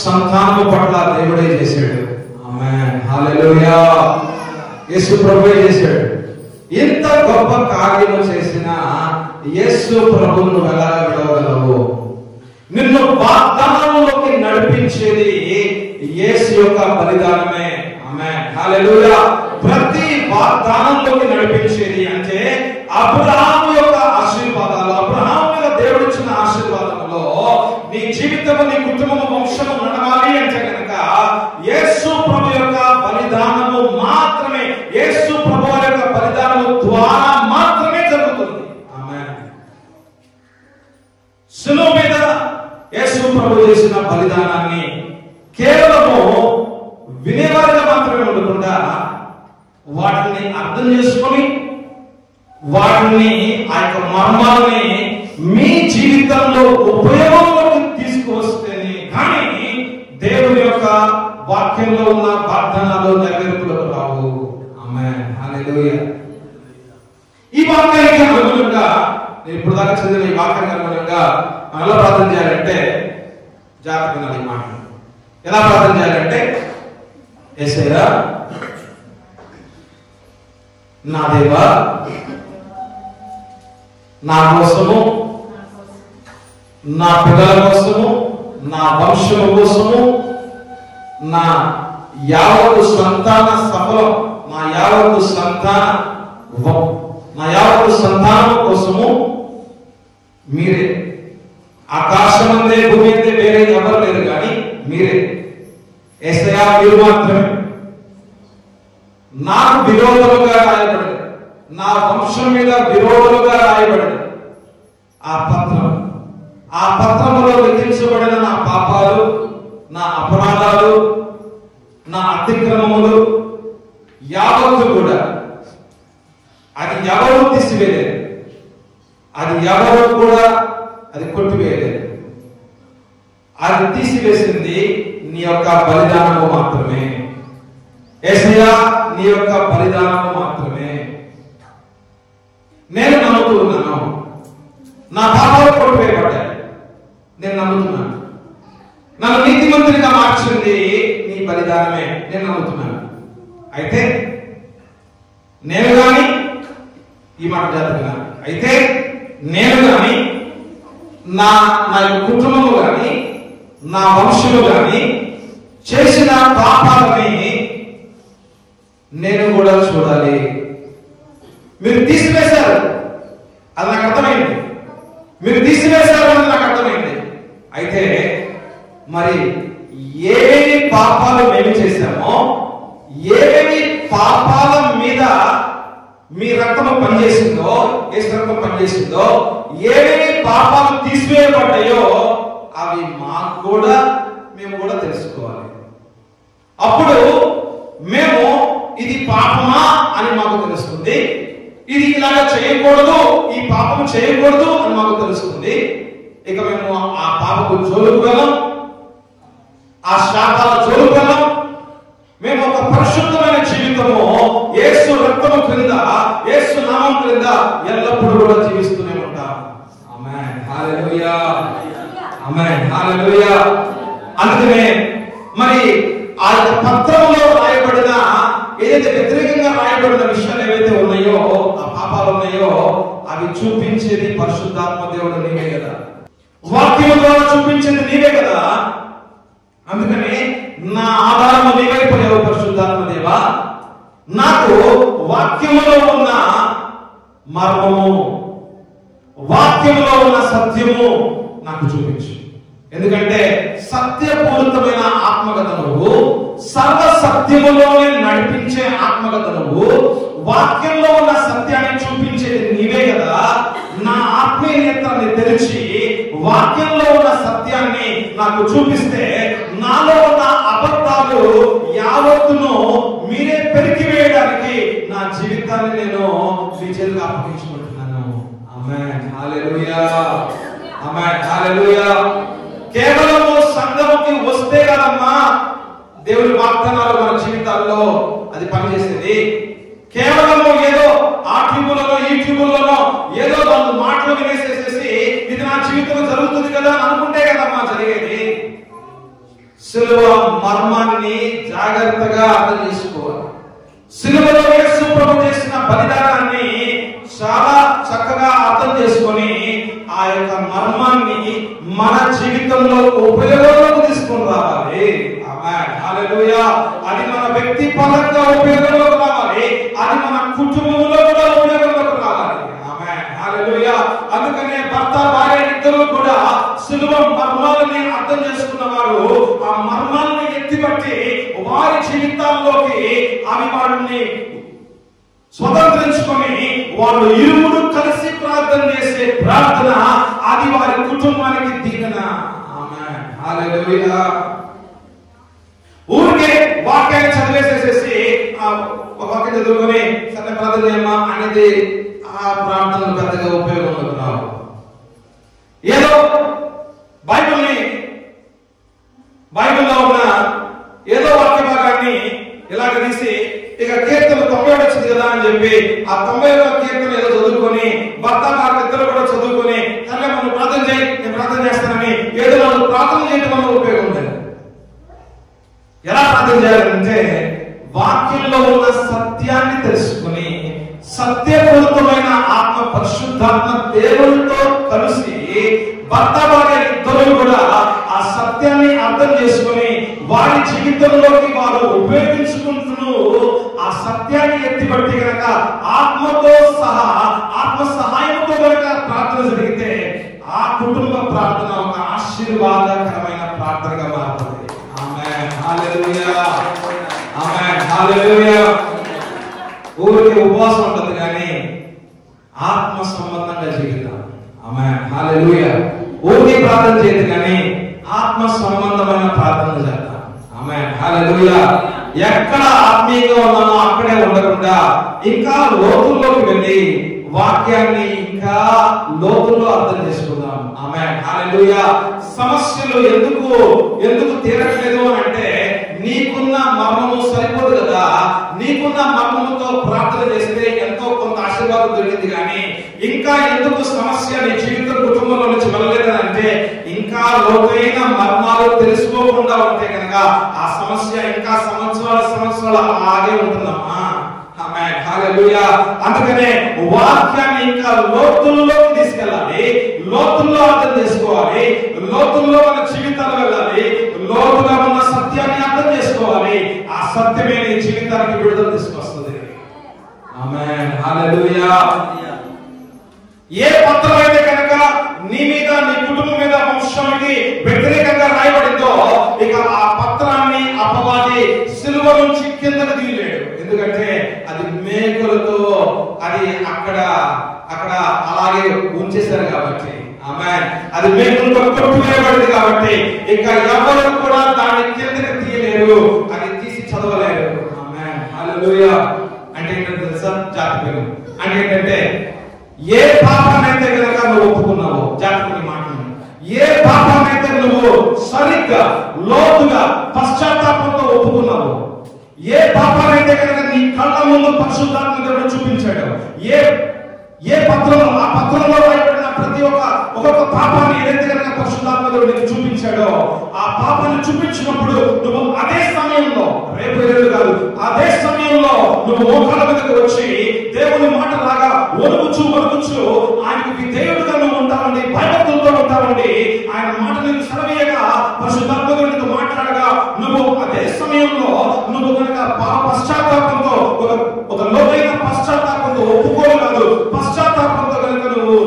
సంతానము పట్ల దేవుడే చేశాడు. ఆమేన్, హల్లెలూయా. యేసు ప్రభువే చేశాడు. ఇంత గొప్ప కార్యము చేసిన యేసు ప్రభువును ఎలా విడవగలవు? నిన్ను వాగ్దానంలోకి నడిపించేది యేసు యొక్క బలిదానమే. ఆమేన్, హల్లెలూయా. ప్రతి వాగ్దానంలోకి నడిపించేది అంటే అబ్రహాము యొక్క ఆశీర్వాదాలు, అబ్రహాము మీద దేవుడు ఇచ్చిన ఆశీర్వాదంలో నీ జీవితము, నీ కుటుంబము, వంశము నడవాలి అంటే కనుక యేసు ప్రభు యొక్క బలిదానము మాత్రమే, యేసు ప్రభు యొక్క బలిదానము ద్వారా మాత్రమే జరుగుతుంది. ఆమేన్. సిలువ మీద యేసు ప్రభు చేసిన బలిదానాన్ని కేవలము వినేవారిగా మాత్రమే ఉండకుండా వాటిని అర్థం చేసుకొని వాటిని, ఆ యొక్క మర్మాలని మీ జీవితంలో ఉపయోగంలోకి తీసుకువస్తేనే కానీ దేవుని యొక్క వాక్యంలో ఉన్న వాగ్దానాలు నెరవేర్పులకు రావు. ఆమేన్, హల్లెలూయా. ఈ వాక్యానికి అనుగుణంగా నేను ఇప్పుడు దాకా చదివిన ఈ వాక్యానికి అనుగుణంగా మనం ఎలా ప్రార్థన చేయాలంటే, జాగ్రత్తగా వినాలి ఈ మాట. ఎలా ప్రార్థన చేయాలంటే, యేసయ్యా నా దేవా, నా కోసము, నా పిల్లల కోసము, నా వంశము కోసము, నా యావత్తు సంతాన సఫలం, నా యావత్తు సంతానం కోసము మీరే. ఆకాశం అందే, భూమి అందే వేరే ఎవరు లేరు కానీ మీరే. యేసయ్యా మీరు మాత్రమే. నాకు విరోధముగా రాయబడింది, నా వంశం మీద విరోధముగా రాయబడింది ఆ పత్రములో లిఖించబడిన నా పాపాలు, నా అపరాధాలు, నా అతిక్రమములు యావత్తు కూడా అది ఎవరు తీసివేయలేదు, అది ఎవరు కూడా అది కొట్టివేయలేదు. అది తీసివేసింది నీ యొక్క బలిదానము మాత్రమే. యేసయ్యా నీ యొక్క బలిదానము మాత్రమే. నేను నమ్ముతూ ఉన్నాను, నా పాపాలు కొట్టివేయబడ్డాయి, నేను నమ్ముతున్నాను. నన్ను నీతిమంతునిగా మార్చింది నీ బలిదానమే, నేను నమ్ముతున్నాను. అయితే నేను గాని, ఈ మాట జాగ్రత్తగా, అయితే నేను గాని నా కుటుంబము కానీ నా వంశము కానీ చేసిన పాపాలని నేను కూడా చూడాలి. మీరు తీసివేశారు, అది నాకు అర్థమైంది. మీరు తీసివేశారు అని నాకు అర్థమైంది. అయితే మరి ఏమేమి పాపాలు మేము చేశామో, ఏమేమి పాపాల మీద మీ రక్తము పనిచేసిందో, యేసు రక్తం పనిచేసిందో, ఏమేమి పాపాలు తీసివేయబడ్డాయో అవి మాకు కూడా మేము కూడా తెలుసుకోవాలి. అప్పుడు మేము ఇది పాపమా అని మాకు తెలుస్తుంది, ఇది ఇలాగా చేయకూడదు, ఈ పాపం చేయకూడదు అని మాకు తెలుస్తుంది. ఇక మేము ఆ పాపకు జోలుకు వెళ్ళం, ఆ శాపాల జోలుకు వెళ్ళం. మేము ఒక పరిశుద్ధమైన జీవితము యేసు రక్తము క్రింద, యేసు నామం క్రింద ఎల్లప్పుడూ కూడా జీవిస్తూనే ఉంటాం. ఆమేన్, హల్లెలూయా, ఆమేన్, హల్లెలూయా. అందుకనే మరి ఆ పత్రంలో రాయబడిన ఏదైతే వ్యతిరేకంగా రాయబడిన విషయాలు ఏవైతే ఉన్నాయో, ఆ పాపాలు ఉన్నాయో, అవి చూపించేది పరిశుద్ధాత్మ దేవుడు నీవే కదా, వాక్యం ద్వారా చూపించేది నీవే కదా. అందుకని నా ఆధారము నీవైపోయావు పరిశుద్ధాత్మ దేవా. నాకు వాక్యములో ఉన్న మర్మము, వాక్యములో ఉన్న సత్యము నాకు చూపించు. ఎందుకంటే సత్యపూరితమైన ఆత్మగత నువ్వు, సర్వ సత్యములోనే నడిపించే ఆత్మగత నువ్వు, వాక్యంలో ఉన్న సత్యాన్ని చూపించేది నీవే కదా. నా ఆత్మీయ నేత్రాన్ని తెరిచి వాక్యంలో ఉన్న సత్యాన్ని నాకు చూపిస్తే నాలో ఉన్న అబద్ధాలు యావత్తును మీరే పెరికి వేయడానికి నా జీవితాన్ని నేను మీ చేతికి అప్పగించుకుంటున్నాను. ఆమేన్, హల్లెలూయా, ఆమేన్, హల్లెలూయా. కేవలము సంఘముకి వస్తే కదమ్మా దేవుని వాగ్దానాలు మన జీవితాల్లో అది పనిచేసేది. కేవలము ఏదో ఆ ట్యూబులలో ఈ ట్యూబులలో ఏదో వాళ్ళు మాటలు వినేసేసేసి ఇది నా జీవితంలో జరుగుతుంది కదా అని అనుకుంటే కదమ్మా జరిగేది. సిలువ మర్మాన్ని జాగ్రత్తగా అర్థం చేసుకోవాలి. సిలువలో యేసు ప్రభు చేసిన బలిదానాన్ని చాలా చక్కగా అర్థం చేసుకొని ఆ యొక్క మర్మాన్ని మన జీవితంలో ఉపయోగంలోకి తీసుకొని రావాలి. ఆమేన్, హల్లెలూయా. అది మన వ్యక్తి పరంగా ఉపయోగంలోకి రావాలి, అది మన కుటుంబంలో కూడా ఉపయోగంలోకి రావాలి. ఆమేన్, హల్లెలూయా. అందుకనే భర్త భార్య ఇద్దరు కూడా సిలువ మర్మాలని అర్థం చేసుకున్న వారు ఆ మర్మాలను ఎత్తిపట్టి వారి జీవితాల్లోకి అవి వారిని స్వతంత్రించుకొని వాళ్ళు ఇరువురు కలిసి ప్రార్థన చేసే ప్రార్థన అది వారి కుటుంబానికి దీవెన. ఆమేన్, హల్లెలూయా. ఊరికే వాక్యాన్ని చదివేసేసేసి ఒక వాక్యం చదువుకొని సరే ప్రార్థన చేయమ్మా అనేది ఆ ప్రార్థనలు పెద్దగా ఉపయోగం రావు. ఏదో బైబిల్లో ఉన్న ఏదో వాక్య భాగాన్ని ఇలాగ తీసి ఇక కీర్తన 91 వచ్చింది కదా అని చెప్పి ఆ 91 కీర్తన ఏదో చదువుకొని భర్త భార్య ఇద్దరు కూడా చదువుకొని సరే మనం ప్రార్థన చేయి, నేను ప్రార్థన చేస్తానని ఏదో వాళ్ళు ప్రార్థన చేయడం వల్ల ఉపయోగం లేదు. ఎలా ప్రార్థన చేయాలంటే వాక్యంలో ఉన్న సత్యాన్ని తెలుసుకుని సత్యపూరితమైన ఆత్మ పరిశుద్ధాత్మ దేవునితో కలిసి భర్త భార్య ఇద్దరు కూడా ఆ సత్యాన్ని అర్థం చేసుకుని వారి జీవితంలోకి వారు ఉపయోగించుకుంటూ ఆ సత్యాన్ని ఎత్తిపట్టి గనక ఆత్మతో సహా ఆత్మ సహాయంతో గనక ప్రార్థన జరిగితే ఆ కుటుంబ ప్రార్థన ఒక ఆశీర్వాదకరమైన ప్రార్థనగా మారుతుంది. ఆమేన్, హల్లెలూయా, ఆమేన్, హల్లెలూయా. ఊరికి ఉపవాసం ఉంటుంది కానీ ఆత్మ సంబంధంగా జీవితం. ఆమేన్, హల్లెలూయా. ఊరికి ప్రార్థన చేయదు కానీ ఆత్మ సంబంధమైన ప్రార్థన చేద్దాం. ఆమేన్, హల్లెలూయా. ఎక్కడ ఆత్మీయంగా ఉన్నామో అక్కడే ఉండకుండా ఇంకా లోతుల్లోకి వెళ్ళి వాక్యాన్ని ఇంకా లోతుల్లో అర్థం చేసుకుందాం. ఆమేన్, హల్లెలూయా. సమస్యలు ఎందుకు తీరట్లేదు అని అంటే నీకున్న మర్మము సరిపోదు కదా. నీకున్న మర్మముతో ప్రార్థన చేస్తే ఎంతో కొంత ఆశీర్వాదం దొరికింది కానీ ఇంకా ఎందుకు సమస్య నీ జీవితం కుటుంబంలో నుంచి వెళ్ళలేదని అంటే ఇంకా లోతైన మర్మాలు తెలుసుకోకుండా ఉంటే కనుక ఆ సమస్య ఇంకా సంవత్సరాల అలాగే ఉంటుందమ్మా. ఆమేన్, హల్లెలూయా. హల్లెలూయా. అందుకనే వాక్యాన్ని ఇంకా లోతుల్లోకి తీసుకెళ్ళాలి, లోతుల్లో అర్థం చేసుకోవాలి, లోతుల్లో మన జీవితాలు వెళ్ళాలి, లోతుగా ఉన్న సత్యాన్ని అర్థం చేసుకోవాలి. ఆ సత్యమే నీ జీవితానికి విడుదల తీసుకొస్తుంది. ఆమేన్, హల్లెలూయా. ఏ పత్రం అయితే కనుక నీ మీద, నీ కుటుంబం మీద, వంశానికి వ్యతిరేకంగా రాయబడిందో, ఇక ఆ పత్రాన్ని అపవాది సిలువ నుంచి కిందకు తీయలేడు. ఎందుకంటే అది మేకులతో అది అక్కడ అలాగే ఉంచేశారు కాబట్టి. ఆమేన్. అది మేకులతో కొట్టివేయబడింది కాబట్టి ఇక ఎవరు కూడా దాన్ని కిందకి తీయలేరు, అది తీసి చదవలేరు. ఆమేన్, హల్లెలూయా. అంటే ఏంటంటే తెలుసా, జాతి పేరు అంటే ఏంటంటే ఏ పాపాన్నైతే కనుక నువ్వు ఒప్పుకున్నావో, జాగ్రత్తగా మాట్లాడు, ఏ పాపాన్నైతే నువ్వు సరిగ్గా లోతుగా పశ్చాత్తాపంతో ఒప్పుకున్నావో, ఏ పాపాన్నైతే కనుక నీ కళ్ళ ముందు పరిశుద్ధాత్మ దేవుడు చూపించాడు, ఏ పత్రంలో, ఆ పత్రంలో రాయబడిన ప్రతి ఒక్కొక్క పాపాన్ని ఏదైతే కనుక పరిశుద్ధాత్మ దేవుడు నీకు చూపించాడో, ఆ పాపాన్ని చూపించినప్పుడు నువ్వు అదే సమయంలో, రేపు ఎల్లుండి కాదు, అదే సమయంలో నువ్వు మోకాళ్ళ మీదకి వచ్చి దేవుని మాటలాగా వణుకుచు ఆయనకు విధేయుడుగా నువ్వు ఉంటావండి, భయభక్తులతో ఉంటావండి. ఆయన మాట నీకు సెలవీయగా, పరిశుద్ధాత్మ దేవుడు నీతో మాట్లాడగా, నువ్వు అదే సమయంలో నువ్వు కనుక పశ్చాత్తాపంతో, ఒక లోతైన పశ్చాత్తాపంతో, ఒప్పుకోలు కాదు, పశ్చాత్తాపంతో కనుక నువ్వు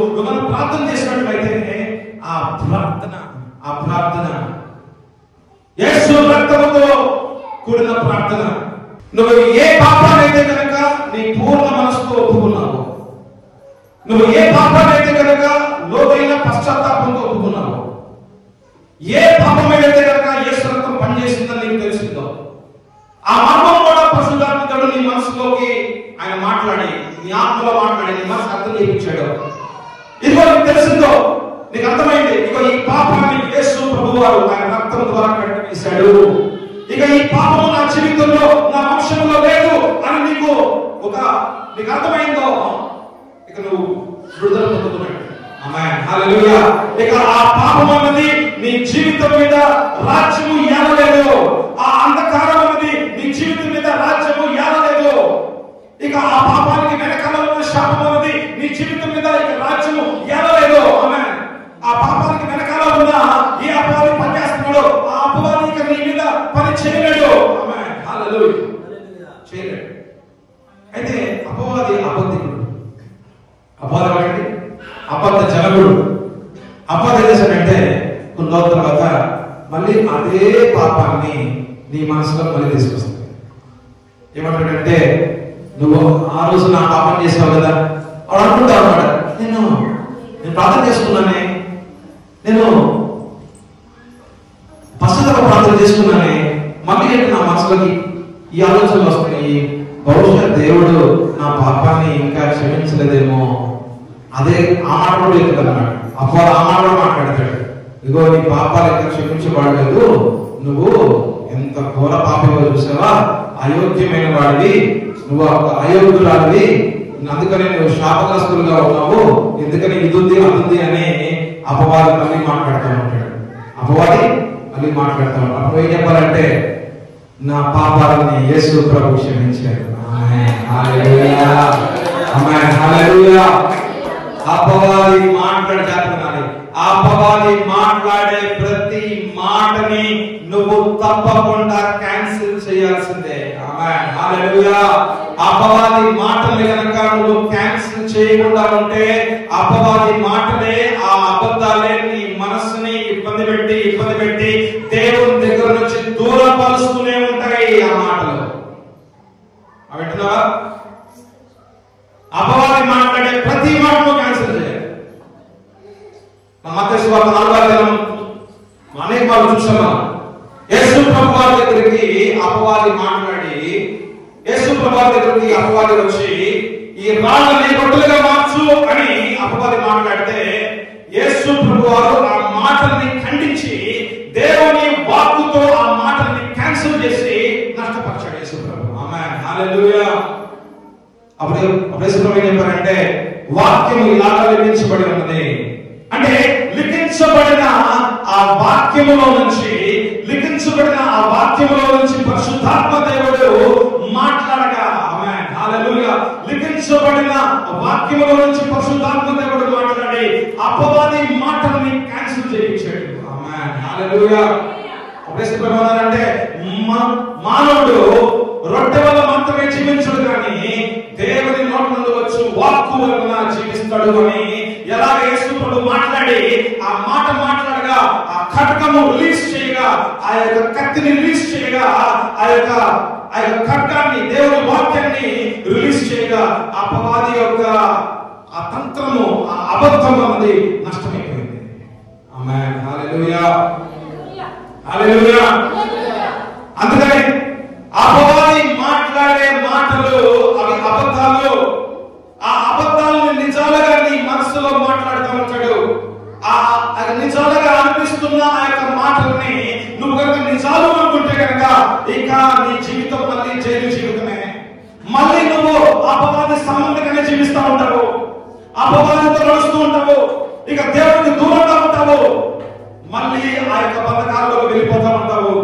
ప్రార్థన చేసినట్లయితే ఆ ప్రార్థన యేసు రక్తముతో కూడిన ప్రార్థన. నువ్వు ఏ పాపాన్నైతే కనుక నీ పూర్ణ మనసుతో ఒప్పుకున్నావు, నువ్వు ఏ పాపాన్నైతే కనుక లోతైన పశ్చాత్తాపంతో ఒప్పుకున్నావు, ఏ పాపం ఏదైతే కనుక యేసు రక్తం పనిచేసిందని నీకు తెలిసిందో, ఆ మర్మం కూడా పరిశుద్ధాత్మ నీ మనసులోకి ఆయన మాట్లాడి, నీ ఆత్మలో మాట్లాడి, నీ మనసు అర్థం చేయించాడు. ఇదిగో నీకు తెలిసిందో, నీకు అర్థమైంది, ఇక ఈ పాపాన్ని యేసు ప్రభువారు ఆయన రక్తం ద్వారా కట్టివేశాడు, ఇక ఈ పాపము నా జీవితంలో, నా వంశంలో లేదు అని నీకు అర్థమైందో, ఇక నువ్వు విడుదల పొందుతున్నాడు. ఆమేన్, హల్లెలూయా. ఇక ఆ పాపం అన్నది నీ జీవితం మీద రాజ్యము ఏలలేదు, ఆ అంధకారం అన్నది నీ జీవితం మీద రాజ్యము ఏలలేదు. ఇక ఆ పాపానికి వెనకాల ఉన్న శాపం అన్నది నీ జీవితం మీద ఇక రాజ్యము ఏలలేదు. ఆమేన్. ఆ పాపానికి వెనకాల ఉన్న ఏ అపవాది పనిచేస్తున్నాడో, ఆ అపవాది ఇక నీ మీద పని చేయలేడు. ఆమేన్, హల్లెలూయా. చేయలేడు. అయితే అపవాది అబద్ధికుడు, అపవాదం ఏంటి? అబద్ధ జనకుడు. అపవాదం ఏం చేశాడంటే కొన్ని రోజుల తర్వాత మళ్ళీ అదే పాపాన్ని నీ మనసులో మళ్ళీ తీసుకొస్తాడు. ఏమంటాడంటే, నువ్వు ఆ రోజు నా పాపం చేసావు కదా, వాడు అనుకుంటావు అన్నమాట, నేను ప్రార్థన చేసుకున్నానే, నేను పశ్చాత్తాప ప్రార్థన చేసుకున్నానే, మళ్ళీ ఏంటి నా మనసులోకి ఈ ఆలోచనలు వస్తున్నాయి, బహుశా దేవుడు నా పాపాన్ని ఇంకా క్షమించలేదేమో. అదే ఆ మాట కూడా చెప్తాడు, అప్పుడు ఆ మాట కూడా మాట్లాడతాడు, ఇగో నీ పాపాలు ఇంకా క్షమించబడలేదు, నువ్వు ఎంత ఘోర పాపంలో చూసావా, అయోగ్యమైన వాడివి, నువ్వు అయోగ్యురాలివి, అందుకని నువ్వు శాపగ్రస్తులుగా ఉన్నావు, ఎందుకని ఇది ఉంది అది ఉంది అని అపవాది మళ్ళీ మాట్లాడుతూ ఉంటాడు. అపవాది మళ్ళీ మాట్లాడుతూ ఉంటాడు. అప్పుడు ఏం చెప్పాలంటే, నా పాపాలని యేసు ప్రభు క్షమించాడు. ఆమేన్, హల్లెలూయా. ఆమేన్, హల్లెలూయా. అపవాది మాట్లాడాలి, అపవాది మాట్లాడే ప్రతి మాటని నువ్వు తప్పకుండా క్యాన్సిల్ చేయాల్సిందే. ఆమేన్, హల్లెలూయా. అపవాది మాటలు కనుక నువ్వు క్యాన్సిల్ చేయకుండా ఉంటే, అపవాది మాటలే, ఆ అబద్ధాలే నీ మనస్సుని ఇబ్బంది పెట్టి దేవుని దగ్గర నుంచి దూరపరుస్తూనే ఉంటాయి. ఆ మాటలు వింటున్నావా? అపవాది మాట్లాడే ప్రతి మాటను క్యాన్సిల్ చేయాలి. మత్తయి సువార్త 4వ అధ్యాయం అనేక మార్లు చూసామా, యేసు ప్రభు వారి దగ్గరికి అపవాది మాట్లాడి, యేసు ప్రభు వారి దగ్గరికి అపవాది వచ్చి ఈ రాళ్ళని రొట్టెలుగా మార్చు అని అపవాది మాట్లాడితే, యేసు ప్రభు వారు ఆ మాటల్ని ఖండించి దేవుని వాక్కుతో ఆ మాటల్ని క్యాన్సిల్ చేసి నష్టపరిచాడు యేసు ప్రభు. ఆమేన్, హల్లెలూయా. అప్పుడు యేసు ప్రభు ఏం చెప్పారంటే, వాక్యం ఇలాగా లిఖించబడి ఉన్నది అంటే, లిఖించబడిన ఆ వాక్యములో నుంచి పరిశుద్ధాత్మ దేవుడు మాట్లాడగా, ఆమేన్, హల్లెలూయా, లిఖించబడిన వాక్యముల నుంచి పరిశుద్ధాత్మ దేవుడు మాట్లాడి అపవాది మాటల్ని క్యాన్సిల్ చేయించాడు. ఆమేన్, హల్లెలూయా. అంటే మానవుడు రొట్టె వల్ల మాత్రమే జీవించడు కానీ దేవుని నోటి నుండి వచ్చు వాక్కు వలన జీవిస్తాడు అని ఎలాగ యేసు ప్రభువు మాట్లాడి ఆ మాట మాట్లాడగా ఆ ఖడ్గము రిలీజ్ చేయగా, ఆ యొక్క కత్తిని రిలీజ్ చేయగా, ఆ యొక్క ఖడ్గాన్ని దేవుని వాక్యాన్ని రిలీజ్ చేయగా అపవాది యొక్క ఆ తంత్రము, ఆ అబద్ధం అన్నది నష్టమైపోయింది. ఆమేన్, హల్లెలూయా, హల్లెలూయా. అందుకని అపవాది మాట్లాడే మాటలు అవి అబద్ధాలు. ఆ అబద్ధాలను నిజాలుగా నీ మనసులో మాట్లాడుతూ ఉంటాడు. ఆ నిజాలుగా అనిపిస్తున్న ఆ యొక్క మాటల్ని నువ్వు కనుక నిజాలు అనుకుంటే కనుక ఇక నీ జీవితం మళ్ళీ జైలు జీవితమే. మళ్ళీ నువ్వు అపవాది సంబంధంగానే జీవిస్తూ ఉంటావు, అపవాదితో నడుస్తూ ఉంటావు, ఇక దేవుడికి దూరంగా ఉంటావు, మళ్ళీ ఆ యొక్క బంధకాలలో వెళ్ళిపోతా ఉంటావు.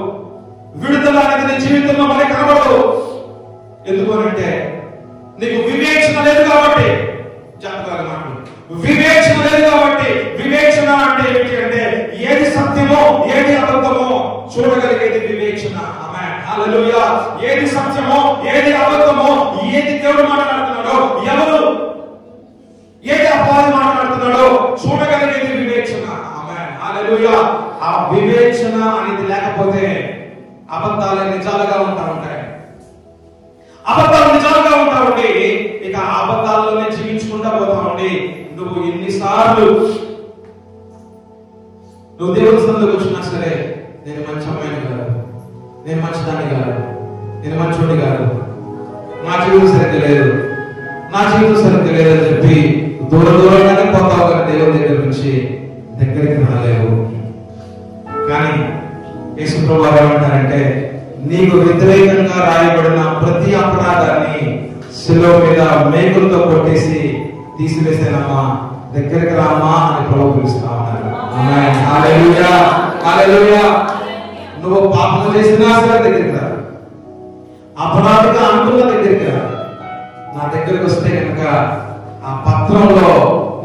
విడుదల అనేది నీ జీవితంలో మళ్ళీ కనబడదు. ఎందుకు అంటే నీకు వివేచన లేదు కాబట్టి. జాగ్రత్తగా మాట్లాడు. వివేచన లేదు కాబట్టి. వివేచన అంటే ఏంటి అంటే ఏది సత్యమో ఏది అబద్ధమో చూడగలిగేది వివేచన. ఆమేన్, హల్లెలూయా. ఏది సత్యమో ఏది అబద్ధమో, ఏది దేవుడు మాట్లాడుతున్నాడో, ఎవరు ఏది అపవాది మాట్లాడుతున్నాడో చూడగలిగేది వివేచన. ఆమేన్, హల్లెలూయా. ఆ వివేచన అనేది లేకపోతే అబద్ధాలు నిజాలుగా ఉంటాయి, అబద్ధాలు నిజాలుగా ఉంటా ఉండి ఇక అబద్ధాల్లోనే జీవించుకుంటా పోతా ఉండి నువ్వు ఎన్నిసార్లు నువ్వు దేవుని సన్నిధికి వచ్చినా సరే నేను మంచి అమ్మాయిని కాదు, నేను మంచిదాన్ని కాదు, నేను మంచోడిని కాదు, నా జీవితం సరిగ్గా లేదు, నా జీవితం సరిగ్గా లేదని చెప్పి దూరంగానే పోతావు కానీ దేవుని దగ్గర నుంచి దగ్గరికి రాలేవు. కానీ యేసు ప్రభువు ఏమంటారంటే నీకు వ్యతిరేకంగా రాయబడిన ప్రతి అపరాధాన్ని శిలువ మీద మేకులతో కొట్టేసి తీసివేసానమ్మా, దగ్గరికి రామా అని ప్రభువు పిలుస్తా ఉన్నారు. ఆమేన్, హల్లెలూయా, హల్లెలూయా. నువ్వు పాపం చేసినా సరే దగ్గరికి రా, అపరాధిగా అనుకున్న దగ్గరికి రా. నా దగ్గరికి వస్తే కనుక ఆ పత్రంలో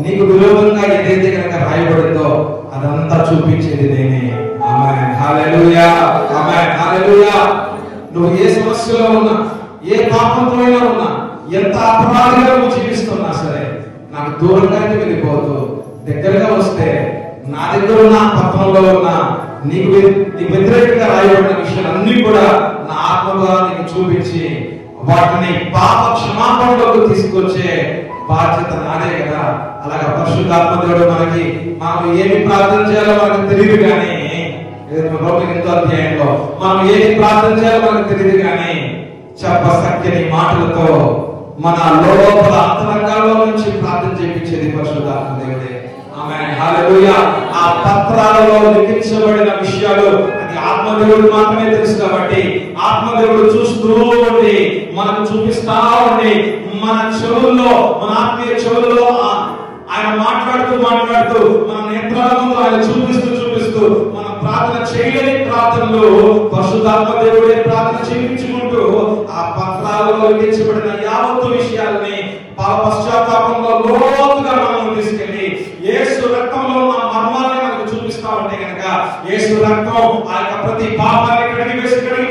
నీకు విరోధంగా ఏదైతే కనుక రాయబడిందో అదంతా చూపించేది నేనే. ఆమేన్, హల్లెలూయా, ఆమేన్, హల్లెలూయా. నువ్వు ఏ సమస్యలో ఉన్నా, ఏ పాపంతో ఉన్నా, ఎంత అపరాధిగా నువ్వు జీవిస్తున్నా సరే నాకు దూరంగానే వెళ్ళిపోతూ దగ్గరగా వస్తే నా దగ్గర ఉన్న పత్రంలో ఉన్న నీకు వ్యతిరేకంగా రాయబడిన విషయాలన్నీ కూడా నా ఆత్మగా నీకు చూపించి వాటిని పాప క్షమాపణలోకి తీసుకొచ్చే బాధ్యత నాదే కదా. అలాగా పరిశుద్ధాత్మ దేవుడు మనం ఏమి ప్రార్థన చేయాలో మనకు తెలియదు కానీ, ఎంతో అధ్యాయంలో మనం ఏమి ప్రార్థన చేయాలో మనకు తెలియదు కానీ చెప్పసక్కని మాటలతో మన లోపల అంతరంగాల్లో నుంచి ప్రార్థన చేయించేది పరిశుద్ధాత్మ దేవుడే. ఆమేన్, హల్లెలూయా. ఆ పత్రాలలో లిఖించబడిన విషయాలు అది ఆత్మదేవుడు మాత్రమే తెలుసు కాబట్టి ఆత్మదేవుడు చూస్తూ ఉండి మనకు చూపిస్తా ఉండి మన చెవుల్లో, మన ఆత్మీయ చెవుల్లో ఆయన మాట్లాడుతూ మన నేత్రాల ముందు ఆయన చూపిస్తూ మన ప్రార్థన చేయలేని ప్రార్థనలు పరిశుద్ధాత్మ దేవుడే ప్రార్థన చేయించుకుంటూ ఆ పత్రాలలో లిఖించబడిన యావత్తు విషయాలని పశ్చాత్తాపంలో లోతుగా మనం తీసుకెళ్లి యేసు రక్తంలో ఉన్న మర్మాన్ని మనకు చూపిస్తా ఉంటే కనుక యేసు రక్తం ఆ యొక్క ప్రతి పాపాన్ని కడిగి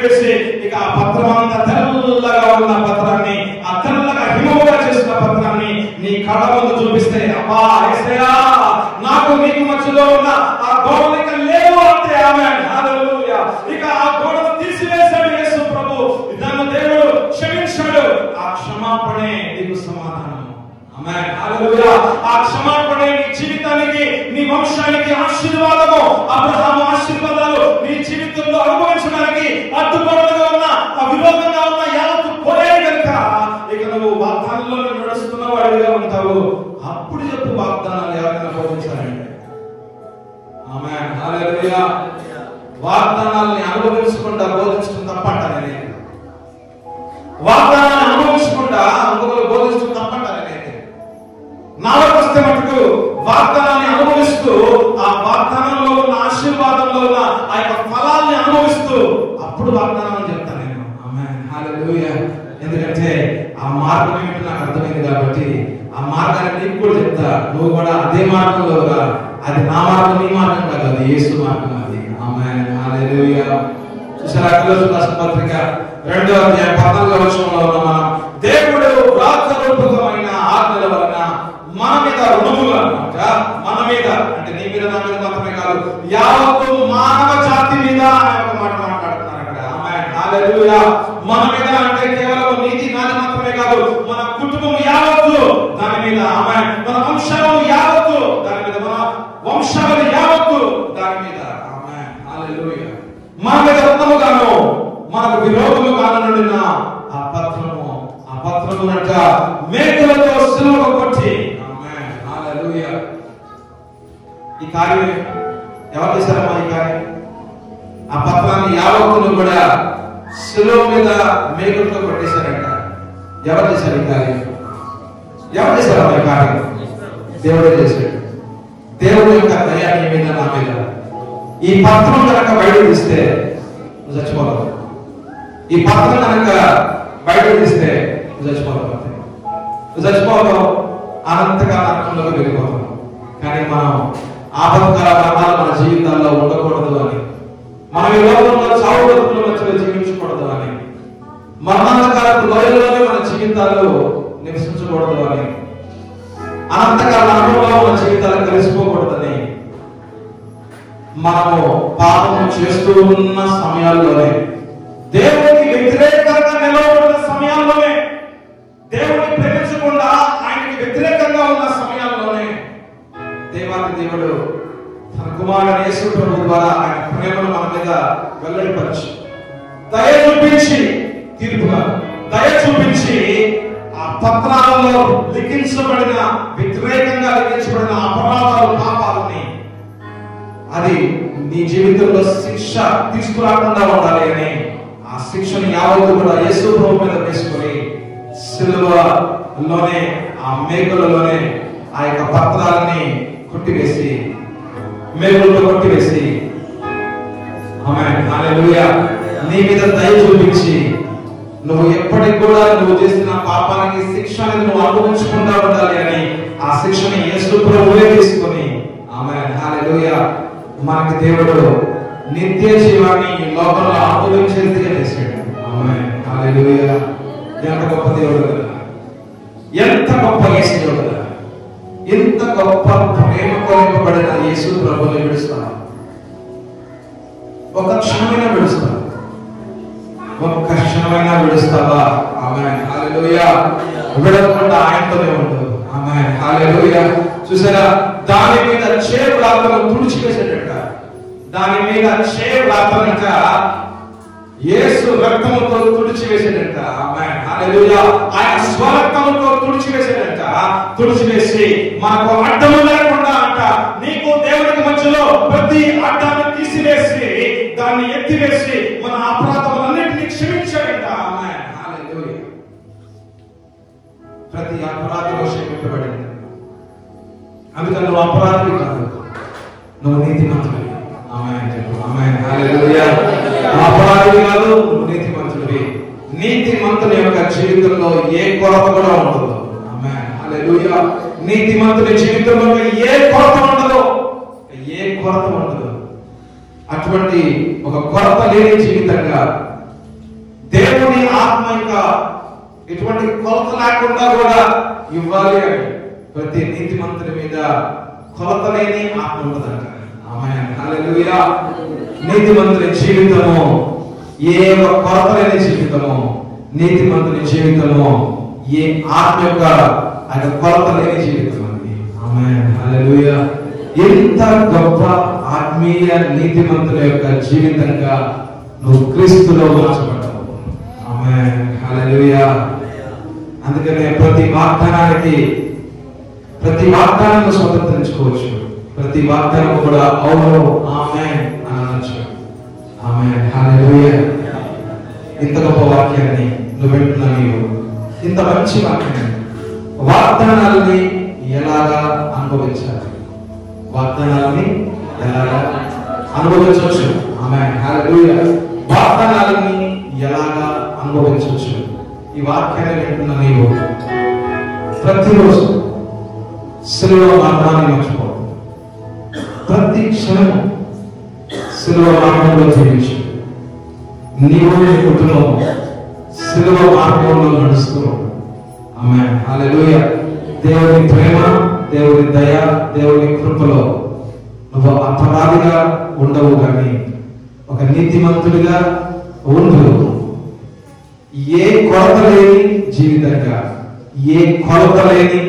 వేసి ఇక ఆ పత్రం అంతా తెల్లగా ఉన్న పత్రాన్ని, ఆ తెల్లగా హిమముగా చేసిన పత్రాన్ని నీ కళ్ళ ముందు చూపిస్తే అబ్బా యేసయ్యా నాకు నీకు మధ్యలో ఉన్న ఆ గోడలు ఇక లేవు అంటే ఆమేన్, హల్లెలూయా. ఇక ఆ గోడను తీసివేశాడు యేసు ప్రభు, దాన్ని దేవుడు క్షమించాడు. ఆ క్షమాపణే నీకు సమాధానం. ఆమేన్, హల్లెలూయా. ఆ క్షమాపణే నీ జీవితానికి, నీ వంశానికి ఆశీర్వాదము. అబ్రహాము ఆశీర్వాదాలు నీ జీవితంలో అనుభవించడానికి అడ్డుగోడలుగా ఉన్న, విరోధంగా ఉన్న యావత్తు పోయాయి కనుక ఇక నువ్వు వాగ్దానంలో నడుస్తున్న వాడిగా ఉంటావు. అప్పుడు చెప్పు వాగ్దానాలు ఎవరైనా బోధించాలంటే. ఆమేన్, హల్లెలూయా. వాగ్దానాలని అనుభవించకుండా బోధించడం తప్పంటారు. వాగ్దానాన్ని అనుభవించకుండా ఇంకొకరు బోధించడం తప్పంటారు. నా వరకు వస్తే మటుకు వాగ్దానాన్ని అనుభవిస్తూ ఆ వాగ్దానంలో ఉన్న ఆశీర్వాదంలో ఉన్న ఆ యొక్క ఫలాల్ని అనుభవిస్తూ అప్పుడు వాగ్దానం చెప్తాను నేను. ఆమేన్, హల్లెలూయా. ఎందుకంటే ఆ ఆ మార్గం ఏమిటో నాకు అర్థమైంది కాబట్టి ఆ మార్గాన్ని నీకు కూడా చెప్తా, నువ్వు కూడా అదే మార్గంలో రా. అది నా మార్గం నీ మార్గం కాదు, అది యేసు మార్గం. అది ఆమేన్ హల్లెలూయా. చూసారా కొలస్సీ రాసిన పత్రిక 2వ అధ్యాయం 14వ వచనంలో ఉన్న మనం దేవుడు రాజ్యరూపకమైన ఆజ్ఞల వలన మన మీద రుణములు అన్నమాట, మన మీద అంటే నీ మీద నా మీద మాత్రమే కాదు, యావత్తు మానవ జాతి మీద అనే ఒక మాట మాట్లాడుతున్నారు అక్కడ. ఆమేన్ హల్లెలూయా. మన మీద అంటే కేవలం నీతి నాది మాత్రమే కాదు, మన కుటుంబం యావత్తు దాని మీద. ఆమేన్. మన వంశం యావత్తు దాని మీద, మన వంశావళి యావత్తు దాని మీద. ఆమేన్ హల్లెలూయా. మన మీద రుణముగాను మనకు విరోధముగాను నుండిన ఆ పత్రమునట మేకులతో సిలువకు కొట్టి. ఆమేన్ హల్లెలూయా. ఈ కార్యం ఎవరు చేశారమ్మా? ఈ కార్యం ఆ పత్రాన్ని యావత్తును కూడా సిలువ మీద మేకులతో కొట్టేశారంట. ఎవరు చేశారు ఈ కార్యం? ఎవరు చేశారమ్మా ఈ కార్యం? దేవుడే చేశాడు. దేవుడి యొక్క దయ నీ మీద నా మీద. ఈ పత్రం కనుక బయట తీస్తే నువ్వు చచ్చిపోతావు. ఈ పత్రం కనుక బయట తీస్తే నువ్వు చచ్చిపోతావు. నువ్వు చచ్చిపోతావు, అనంతకాల నరకంలోకి వెళ్ళిపోతావు. కానీ మనం ఆపత్కాల మరణాలు మన జీవితాల్లో ఉండకూడదు అని, మనం ఈ లోకంలో చావు బతుకుల మధ్యలో జీవించకూడదు అని, మరణాంతకాలపు లోయల్లోనే మన జీవితాలు నివసించకూడదు అని, అనంతకాల నరకంలో మన జీవితాలు కలిసిపోకూడదని మనము పాపము చేస్తూ ఉన్న సమయాల్లోనే, దేవునికి వ్యతిరేకంగా నిలవబడిన సమయాల్లోనే, దేవుడిని ప్రేమించకుండా ఆయనకి వ్యతిరేకంగా ఉన్న సమయాల్లోనే దేవాది దేవుడు తన కుమారుడు యేసు ప్రభు ద్వారా ఆయన ప్రేమను మన మీద వెల్లడిపరిచి దయ చూపించి, తీర్పుగా దయ చూపించి ఆ పత్రాలలో లిఖించబడిన వ్యతిరేకంగా లిఖించబడిన అపరాధాలు పాపాలని అది నీ జీవితంలో శిక్ష తీసుకురాకుండా ఉండాలి అని ఆ శిక్షను యావత్తు కూడా యేసు ప్రభు మీద వేసుకొని సిలువలోనే ఆ మేకులలోనే ఆ యొక్క పత్రాలని కొట్టివేసి, మేకులతో కొట్టివేసి ఆమేన్ హల్లెలూయా నీ మీద దయ చూపించి నువ్వు ఎప్పటికి కూడా నువ్వు చేసిన పాపానికి శిక్ష అనేది నువ్వు అనుభవించకుండా ఉండాలి అని ఆ శిక్షని యేసు ప్రభువే తీసుకొని ఆమేన్ హల్లెలూయా మనకి దేవుడు నిత్య జీవాన్ని ఈ లోకంలో అనుభవించేదిగా చేశాడు. ఆమేన్ హల్లెలూయా. ఎంత గొప్ప దేవుడు కదా, ఎంత గొప్ప యేసు దేవుడు కదా. ఇంత గొప్ప ప్రేమతో నింపబడిన యేసు ప్రభువుని విడుస్తాను, ఒక క్షణమైనా విడుస్తాను, ఒక్క క్షణమైనా విడుస్తావా? ఆమేన్ హల్లెలూయా. విడవకుండా ఆయనతోనే ఉండు. ఆమేన్ హల్లెలూయా. చూసారా, దాని మీద చేరు రాతను తుడిచివేసేటట, దాని మీద చేరు రాతనంట యేసు రక్తముతో తుడిచివేసేటట. ఆమేన్ హల్లెలూయా. ఆయన స్వరక్తముతో తుడిచివేసేటట. తుడిచివేసి మనకు అడ్డము లేకుండా అంట, నీకు దేవునికి మధ్యలో ప్రతి అడ్డాన్ని తీసివేసి దాన్ని ఎత్తివేసి మన అపరాధములన్నిటినీ క్షమించాడంట. ఆమేన్ హల్లెలూయా. ప్రతి అపరాధిలో క్షమించబడింది. అందుకని నువ్వు అపరాధి కాదు, నువ్వు నీతిమంతుడివి. ఆమేన్ చెప్పు. ఆమేన్ హల్లెలూయా. అపరాధి కాదు, నువ్వు నీతిమంతుడివి. నీతిమంతుని యొక్క జీవితంలో ఏ కొరత కూడా ఉండదు. ఆమేన్ హల్లెలూయా. నీతిమంతుని జీవితంలో ఏ కొరత ఉండదు, ఏ కొరత ఉండదు. అటువంటి ఒక కొరత లేని జీవితంగా దేవుని ఆత్మ యొక్క ఎటువంటి కొరత లేకుండా కూడా ఇవ్వాలి అని ప్రతి నీతిమంతుని మీద కొరత లేని ఆత్మ ఉంటుందంట. ఆమేన్ హల్లెలూయా. నీతిమంతుని జీవితము ఏ కొరత లేని జీవితము, నీతిమంతుని జీవితము ఏ ఆత్మ యొక్క కొరత లేని జీవితం అండి. ఆమేన్ హల్లెలూయా. ఎంత గొప్ప ఆత్మీయ నీతిమంతుల యొక్క జీవితంగా నువ్వు క్రీస్తులో మార్చబడ్డావు. ఆమేన్ హల్లెలూయా. అందుకనే ప్రతి వాగ్దానాన్ని స్వతంత్రించుకోవచ్చు. ప్రతి వాగ్దానం కూడా అవును ఆమేన్ అనొచ్చు. ఆమేన్ హల్లెలూయా. ఇంత గొప్ప వాక్యాన్ని నువ్వు వింటున్నా, నీవు ఇంత మంచి వాక్యాన్ని, వాగ్దానాలని ఎలాగా అనుభవించాలి, వాగ్దానాలని ఎలాగా అనుభవించవచ్చు. ఆమేన్ హల్లెలూయా. వాగ్దానాలని ఎలాగా అనుభవించవచ్చు, ఈ వాక్యాన్ని వింటున్న నీవు ప్రతిరోజు శిలువ మార్గాన్ని మర్చిపో. ప్రతి క్షణం శిలువ మార్గంలో జీవించు. నీవు నీ కుటుంబం శిలువ మార్గంలో నడుస్తూ. ఆమేన్, హల్లెలూయా. దేవుని ప్రేమ, దేవుని దయ, దేవుని కృపలో నువ్వు అపరాధిగా ఉండవు కానీ ఒక నీతిమంతుడిగా ఉండు. ఏ కొరత లేని జీవితంగా, ఏ కొరత లేని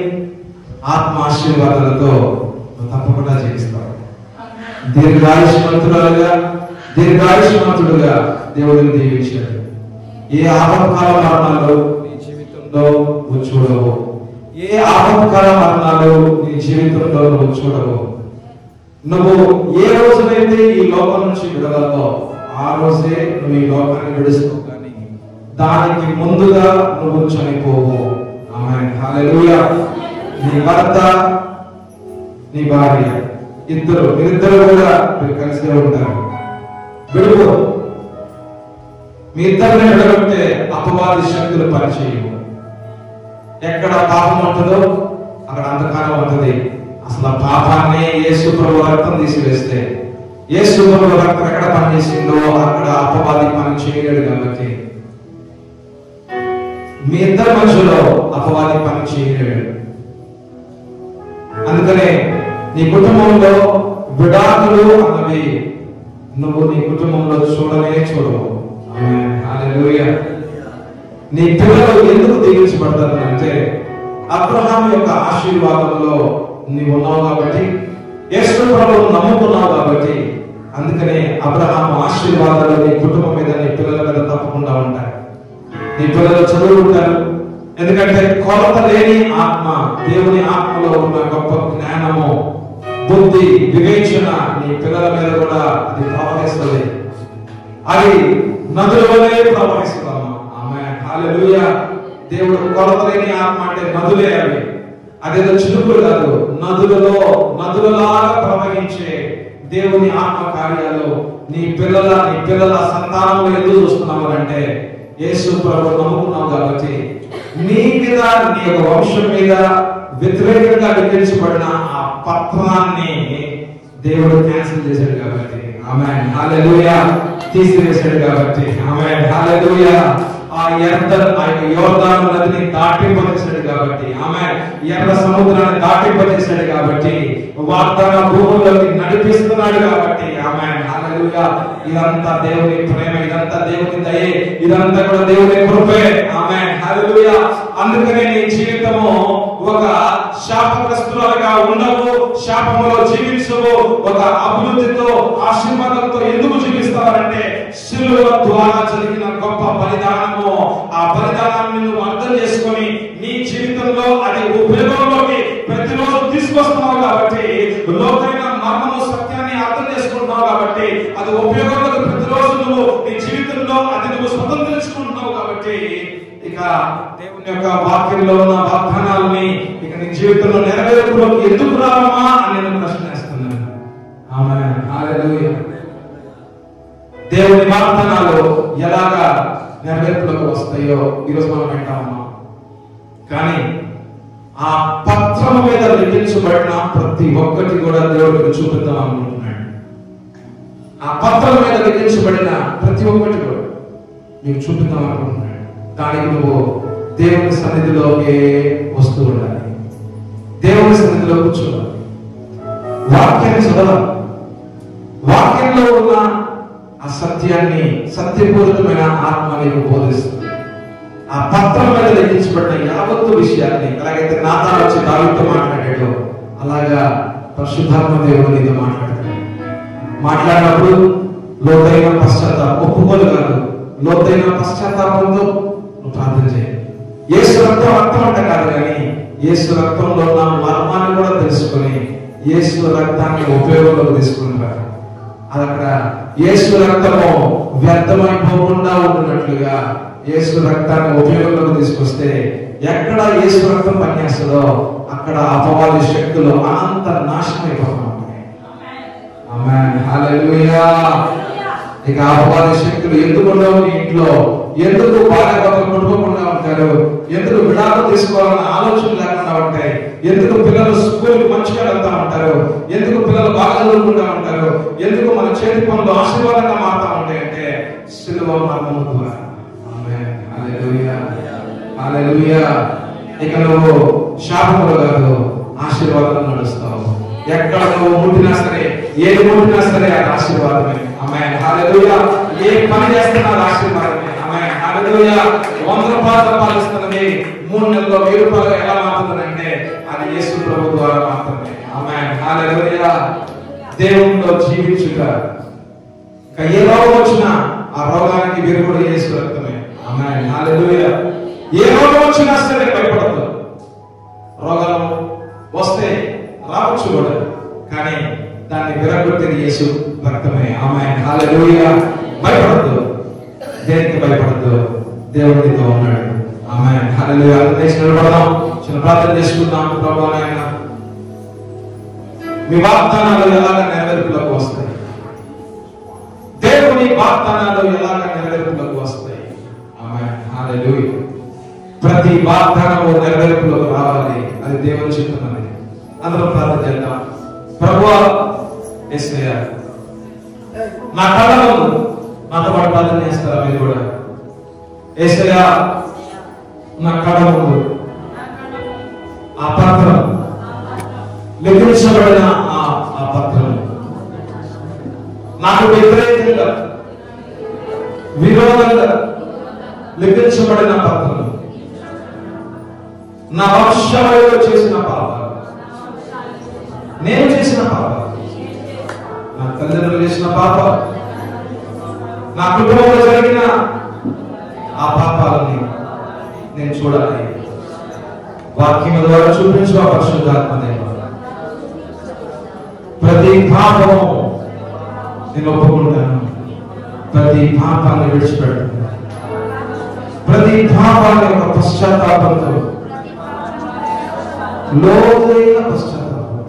ఆత్మాశీర్వాదాలతో నువ్వు తప్పకుండా జీవిస్తావు. దీర్ఘాయుష్మంతుడుగా దేవుడిని దీవించాడు. ఏ ఆపత్కాల మరణాలు నీ జీవితంలో నువ్వు చూడవు. ఏ ఆపత్కాల మరణాలు నీ జీవితంలో నువ్వు చూడవు. నువ్వు ఏ రోజునైతే ఈ లోకం నుంచి విడవలో ఆ రోజే నువ్వు ఈ లోకాన్ని విడుస్తావు కానీ దానికి ముందుగా నువ్వు చనిపోవు. ఆమేన్, హల్లెలూయా. నీ భర్త, నీ భార్య మీరిద్దరు కూడా మీరు కలిసే ఉంటారు. విడువు. మీ ఇద్దరిని విడగొట్టే అపవాది శక్తులు పనిచేయవు. ఎక్కడ పాపం ఉంటుందో అక్కడ అంధకారం ఉంటుంది. అసలు ఆ పాపాన్ని యేసు ప్రభు రక్తం తీసివేస్తే, యేసు ప్రభు రక్తం ఎక్కడ పనిచేసిందో అక్కడ అపవాది పని చేయలేడు. కాబట్టి మీ ఇద్దరి మధ్యలో అపవాది పని చేయలేడు. అందుకనే నీ కుటుంబంలో విడాకులు అన్నవి నువ్వు నీ కుటుంబంలో చూడవు. ఆమేన్, హల్లెలూయా. నీ పిల్లలు ఎందుకు దీవించబడతారు అంటే అబ్రహాం యొక్క ఆశీర్వాదంలో నీవు ఉన్నావు కాబట్టి, యేసు ప్రభువును నమ్ముకున్నావు కాబట్టి, అందుకనే అబ్రహాం ఆశీర్వాదాలు నీ కుటుంబం మీద, నీ పిల్లల మీద తప్పకుండా ఉంటాయి. నీ పిల్లలు చదువుకుంటారు. ఎందుకంటే కొరత లేని ఆత్మ, దేవుని ఆత్మలో ఉన్న గొప్ప జ్ఞానము, బుద్ధి, వివేచన నీ పిల్లల మీద కూడా అది ప్రవహిస్తుంది. అది నదుల వలె ప్రవహిస్తున్నాము. ఆమేన్, హల్లెలూయా. దేవుడు కొరత లేని ఆత్మ అంటే నదులే అవి. అదేదో చిలుకులు కాదు, నదులలాగా ప్రవహించే దేవుని ఆత్మ కార్యాలు నీ పిల్లల సంతానంలో ఎందుకు చూస్తున్నాము అంటే యేసు ప్రభు నమ్ముకున్నావు కాబట్టి నీ మీద, నీ యొక్క వంశం మీద వ్యతిరేకంగా లిఖించబడిన ఆ పత్రాన్ని దేవుడు క్యాన్సిల్ చేశాడు కాబట్టి, ఆమేన్, హల్లెలూయా. తీసివేశాడు కాబట్టి, ఆమేన్, హల్లెలూయా. ఆ యోర్దాను నదిని దాటింపజేశాడు కాబట్టి, ఆమేన్, ఎర్ర సముద్రాన్ని దాటింపజేశాడు కాబట్టి, వాగ్దాన భూముల్లోకి నడిపిస్తున్నాడు కాబట్టి, ఆమేన్, హల్లెలూయా. ఇదంతా దేవుని ప్రేమ, ఇదంతా దేవుని దయే, ఇదంతా కూడా దేవుని కృపే. ఆమేన్, హల్లెలూయా. అందుకనే నీ జీవితము ఒక శాపగ్రస్తులుగా ఉండవు, శాపములో జీవించవు. ఒక అభివృద్ధితో, ఆశీర్వాదంతో ఎందుకు జీవిస్తారంటే శిలువ ద్వారా జరిగిన గొప్ప బలిదానము. ఆ బలిదానాన్ని నువ్వు అర్థం చేసుకొని నీ జీవితంలో అది ఉపయోగంలోకి ప్రతిరోజు తీసుకొస్తున్నావు కాబట్టి, లోకైన మర్మము సత్యాన్ని అర్థం చేసుకుంటున్నావు కాబట్టి, అది ఉపయోగంలోకి ప్రతిరోజు నువ్వు నీ జీవితంలో అది నువ్వు స్వతంత్రించుకుంటున్నావు కాబట్టి, ఇక దేవుని యొక్క వాక్యంలో ఉన్న వాగ్దానాలని ఇక నీ జీవితంలో నెరవేర్పులోకి ఎందుకు రావమా అని నేను ప్రశ్నిస్తున్నాను. ఆమేన్, హల్లెలూయా. దేవుని వాగ్దానాలు ఎలాగా నెరవేర్పులోకి వస్తాయో ఈరోజు మనం వింటామా. కానీ ఆ పత్రం మీద లిఖించబడిన ప్రతి ఒక్కటి కూడా దేవుడికి చూపిద్దాం అనుకుంటున్నాడు. ఆ పత్రం మీద లిఖించబడిన ప్రతి ఒక్కటి కూడా నీకు చూపిద్దాం అనుకుంటున్నాడు. దానికి నువ్వు దేవుని సన్నిధిలోకి వస్తూ ఉండాలి. దేవుని సన్నిధిలో కూర్చోవాలి. వాక్యాన్ని చదవాలి. వాక్యంలో ఉన్న ఆ సత్యాన్ని, సత్యపూరితమైన ఆత్మ నీకు బోధిస్తుంది. ఆ పత్రం మీద లిఖించబడిన యావత్తు విషయాన్ని, ఎలాగైతే నాతాను వచ్చి దావీదుతో మాట్లాడాడో అలాగా పరిశుద్ధాత్మ దేవుడు నీతో మాట్లాడతాడు. మాట్లాడినప్పుడు లోతైన పశ్చాత్తాపం, ఒప్పుకోలు కాదు, లోతైన పశ్చాత్తాపంతో నువ్వు ప్రార్థన చేయాలి. యేసు రక్తం అంటే కాదు కానీ యేసు రక్తంలో ఉన్న మర్మాన్ని కూడా తెలుసుకొని యేసు రక్తాన్ని ఉపయోగంలోకి తీసుకుంటారు. అది అక్కడ యేసు రక్తము వ్యర్థమైపోకుండా ఉంటున్నట్లుగా యేసు రక్తాన్ని ఉపయోగంలోకి తీసుకొస్తే ఎక్కడ యేసు రక్తం పనిచేస్తుందో అక్కడ అపవాది శక్తులు అనంత నాశనం అయిపోతూ ఉంటాయి. ఆమేన్, హల్లెలూయా. ఇక అపవాది శక్తులు ఎందుకు ఉండవు నీ ఇంట్లో, ఎందుకు భార్యాభర్తలు కుటుంబకుండా ఉంటాయి ఉంటారు, ఎందుకు విడాకులు తీసుకోవాలన్న ఆలోచన లేకుండా ఉంటాయి, ఎందుకు పిల్లలు స్కూల్కి మంచిగా వెళ్తా ఉంటారు, ఎందుకు పిల్లలు బాగా చదువుకుంటా ఉంటారు, ఎందుకు మన చేతి పనులు ఆశీర్వాదంగా మారుతా ఉంటాయి అంటే సిలువ మరణం ద్వారా. ఆమేన్. హల్లెలూయా, హల్లెలూయా. ఇక నువ్వు శాపములు కాదు, ఆశీర్వాదం నడుస్తావు. ఎక్కడ నువ్వు ముట్టినా సరే, ఏది ముట్టినా సరే అది ఆశీర్వాదమే. ఆమేన్. హల్లెలూయా. ఏ పని చేస్తున్నా ఆశీర్వాదమే. ఆమేన్. హల్లెలూయా. 100 రూపాయలు సంపాదిస్తున్నది 3 నెలల్లో 1000 రూపాయలు ఎలా మారుతుందంటే అది యేసు ప్రభు ద్వారా మాత్రమే. ఆమేన్. హల్లెలూయా. దేవునిలో జీవించుట, ఏ రోగం వచ్చినా ఆ రోగానికి విరుగుడు యేసు రక్తమే. ఆమేన్. హల్లెలూయా. ఏ రోగం వచ్చినా సరే భయపడదు. రోగాలు వస్తే రావచ్చు కూడా, కానీ దాన్ని విరగొట్టేది యేసు రక్తమే. ఆమేన్. హల్లెలూయా. భయపడద్దు, దేనికి భయపడద్దు, దేవుడితో ఉన్నాడు. ఆమేన్. హల్లెలూయా. లేచి నిలబడదాం, చిన్న ప్రార్థన చేసుకుందాం. ప్రభువా నాయన, మీ వాగ్దానాలు ఎలాగ నెరవేర్పులకు వస్తాయి, దేవుని వాగ్దానాలు ఎలాగ నెరవేర్పులకు వస్తాయి. ఆమేన్. హల్లెలూయా. ప్రతి వాగ్దానము నెరవేర్పులకు రావాలి, అది దేవుని చిత్తమని అందరూ ప్రార్థన చేద్దాం. ప్రభువా యేసయ్య, నా కళ్ళ ముందు నాతో పాటు ప్రార్థన చేస్తారా మీరు కూడా? యేసయ్య, నా కళ్ళ ముందు ఆ పత్రం, లిఖించబడిన ఆ పత్రం, నాకు వ్యతిరేకంగా విరోధంగా లిఖించబడిన పత్రం, నా వంశంలో చేసిన పాపాలు, నేను చేసిన పాపాలు, నా తల్లిదండ్రులు చేసిన పాపాలు, నా కుటుంబంలో జరిగిన ఆ పాపాలని నేను చూడాలి. వాక్యం ద్వారా చూపించు ఆ పరిశుద్ధాత్మ దేవ. ప్రతి పాపము నేను ఒప్పుకుంటాను, ప్రతి పాపాన్ని విడిచిపెడుతున్నాను, ప్రతి పాపాన్ని ఒక పశ్చాత్తాపంతో, లోతైన పశ్చాత్తాపం,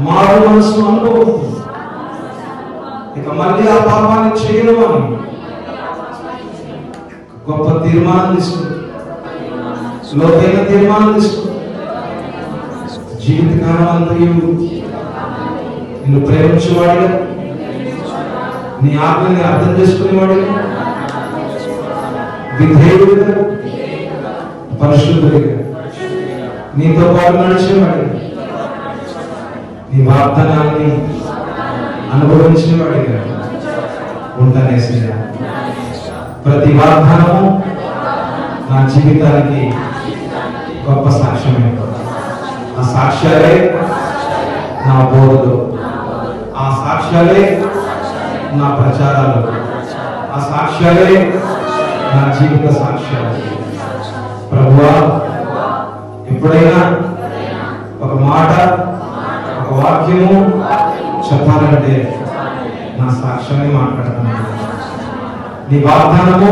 మారు మనసు అనుభవం, ఇక మళ్ళీ ఆ పాపాన్ని చేయను అని గొప్ప తీర్మానం తీసుకుంది, లోతైన తీర్మానం తీసుకుంది. జీవితకాలం అంతయు నిన్ను ప్రేమించేవాడిగా, నీ ఆజ్ఞని అర్థం చేసుకునేవాడిగా, విధేయుడిగా, పరిశుద్ధుడిగా, నీతో పాటు నడిచేవాడిగా, నీ వాగ్దానాన్ని అనుభవించేవాడిగా ఉంటానేసయ్యా. ప్రతి వాగ్దానము నా జీవితానికి గొప్ప సాక్ష్యమే. ఆ సాక్ష్యాలే నా బోధలు, ఆ సాక్ష్యాలే నా ప్రచారాలు, ఆ సాక్ష్యాలే నా జీవిత సాక్ష్యాలు. ప్రభువా, ఎప్పుడైనా ఒక మాట, ఒక వాక్యము చెప్పాలంటే నా సాక్ష్యాన్ని మాట్లాడతాను. నీ వాగ్దానము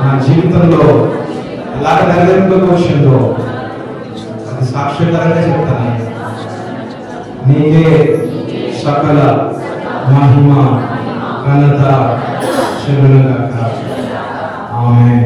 నా జీవితంలో ఎలాగ నెరవేర్పులోకి వచ్చిందో అది సాక్ష్యకరంగా చెప్తాను. నీకే సకల మహిమ ఘనత చెల్లునుగాక. ఆమేన్.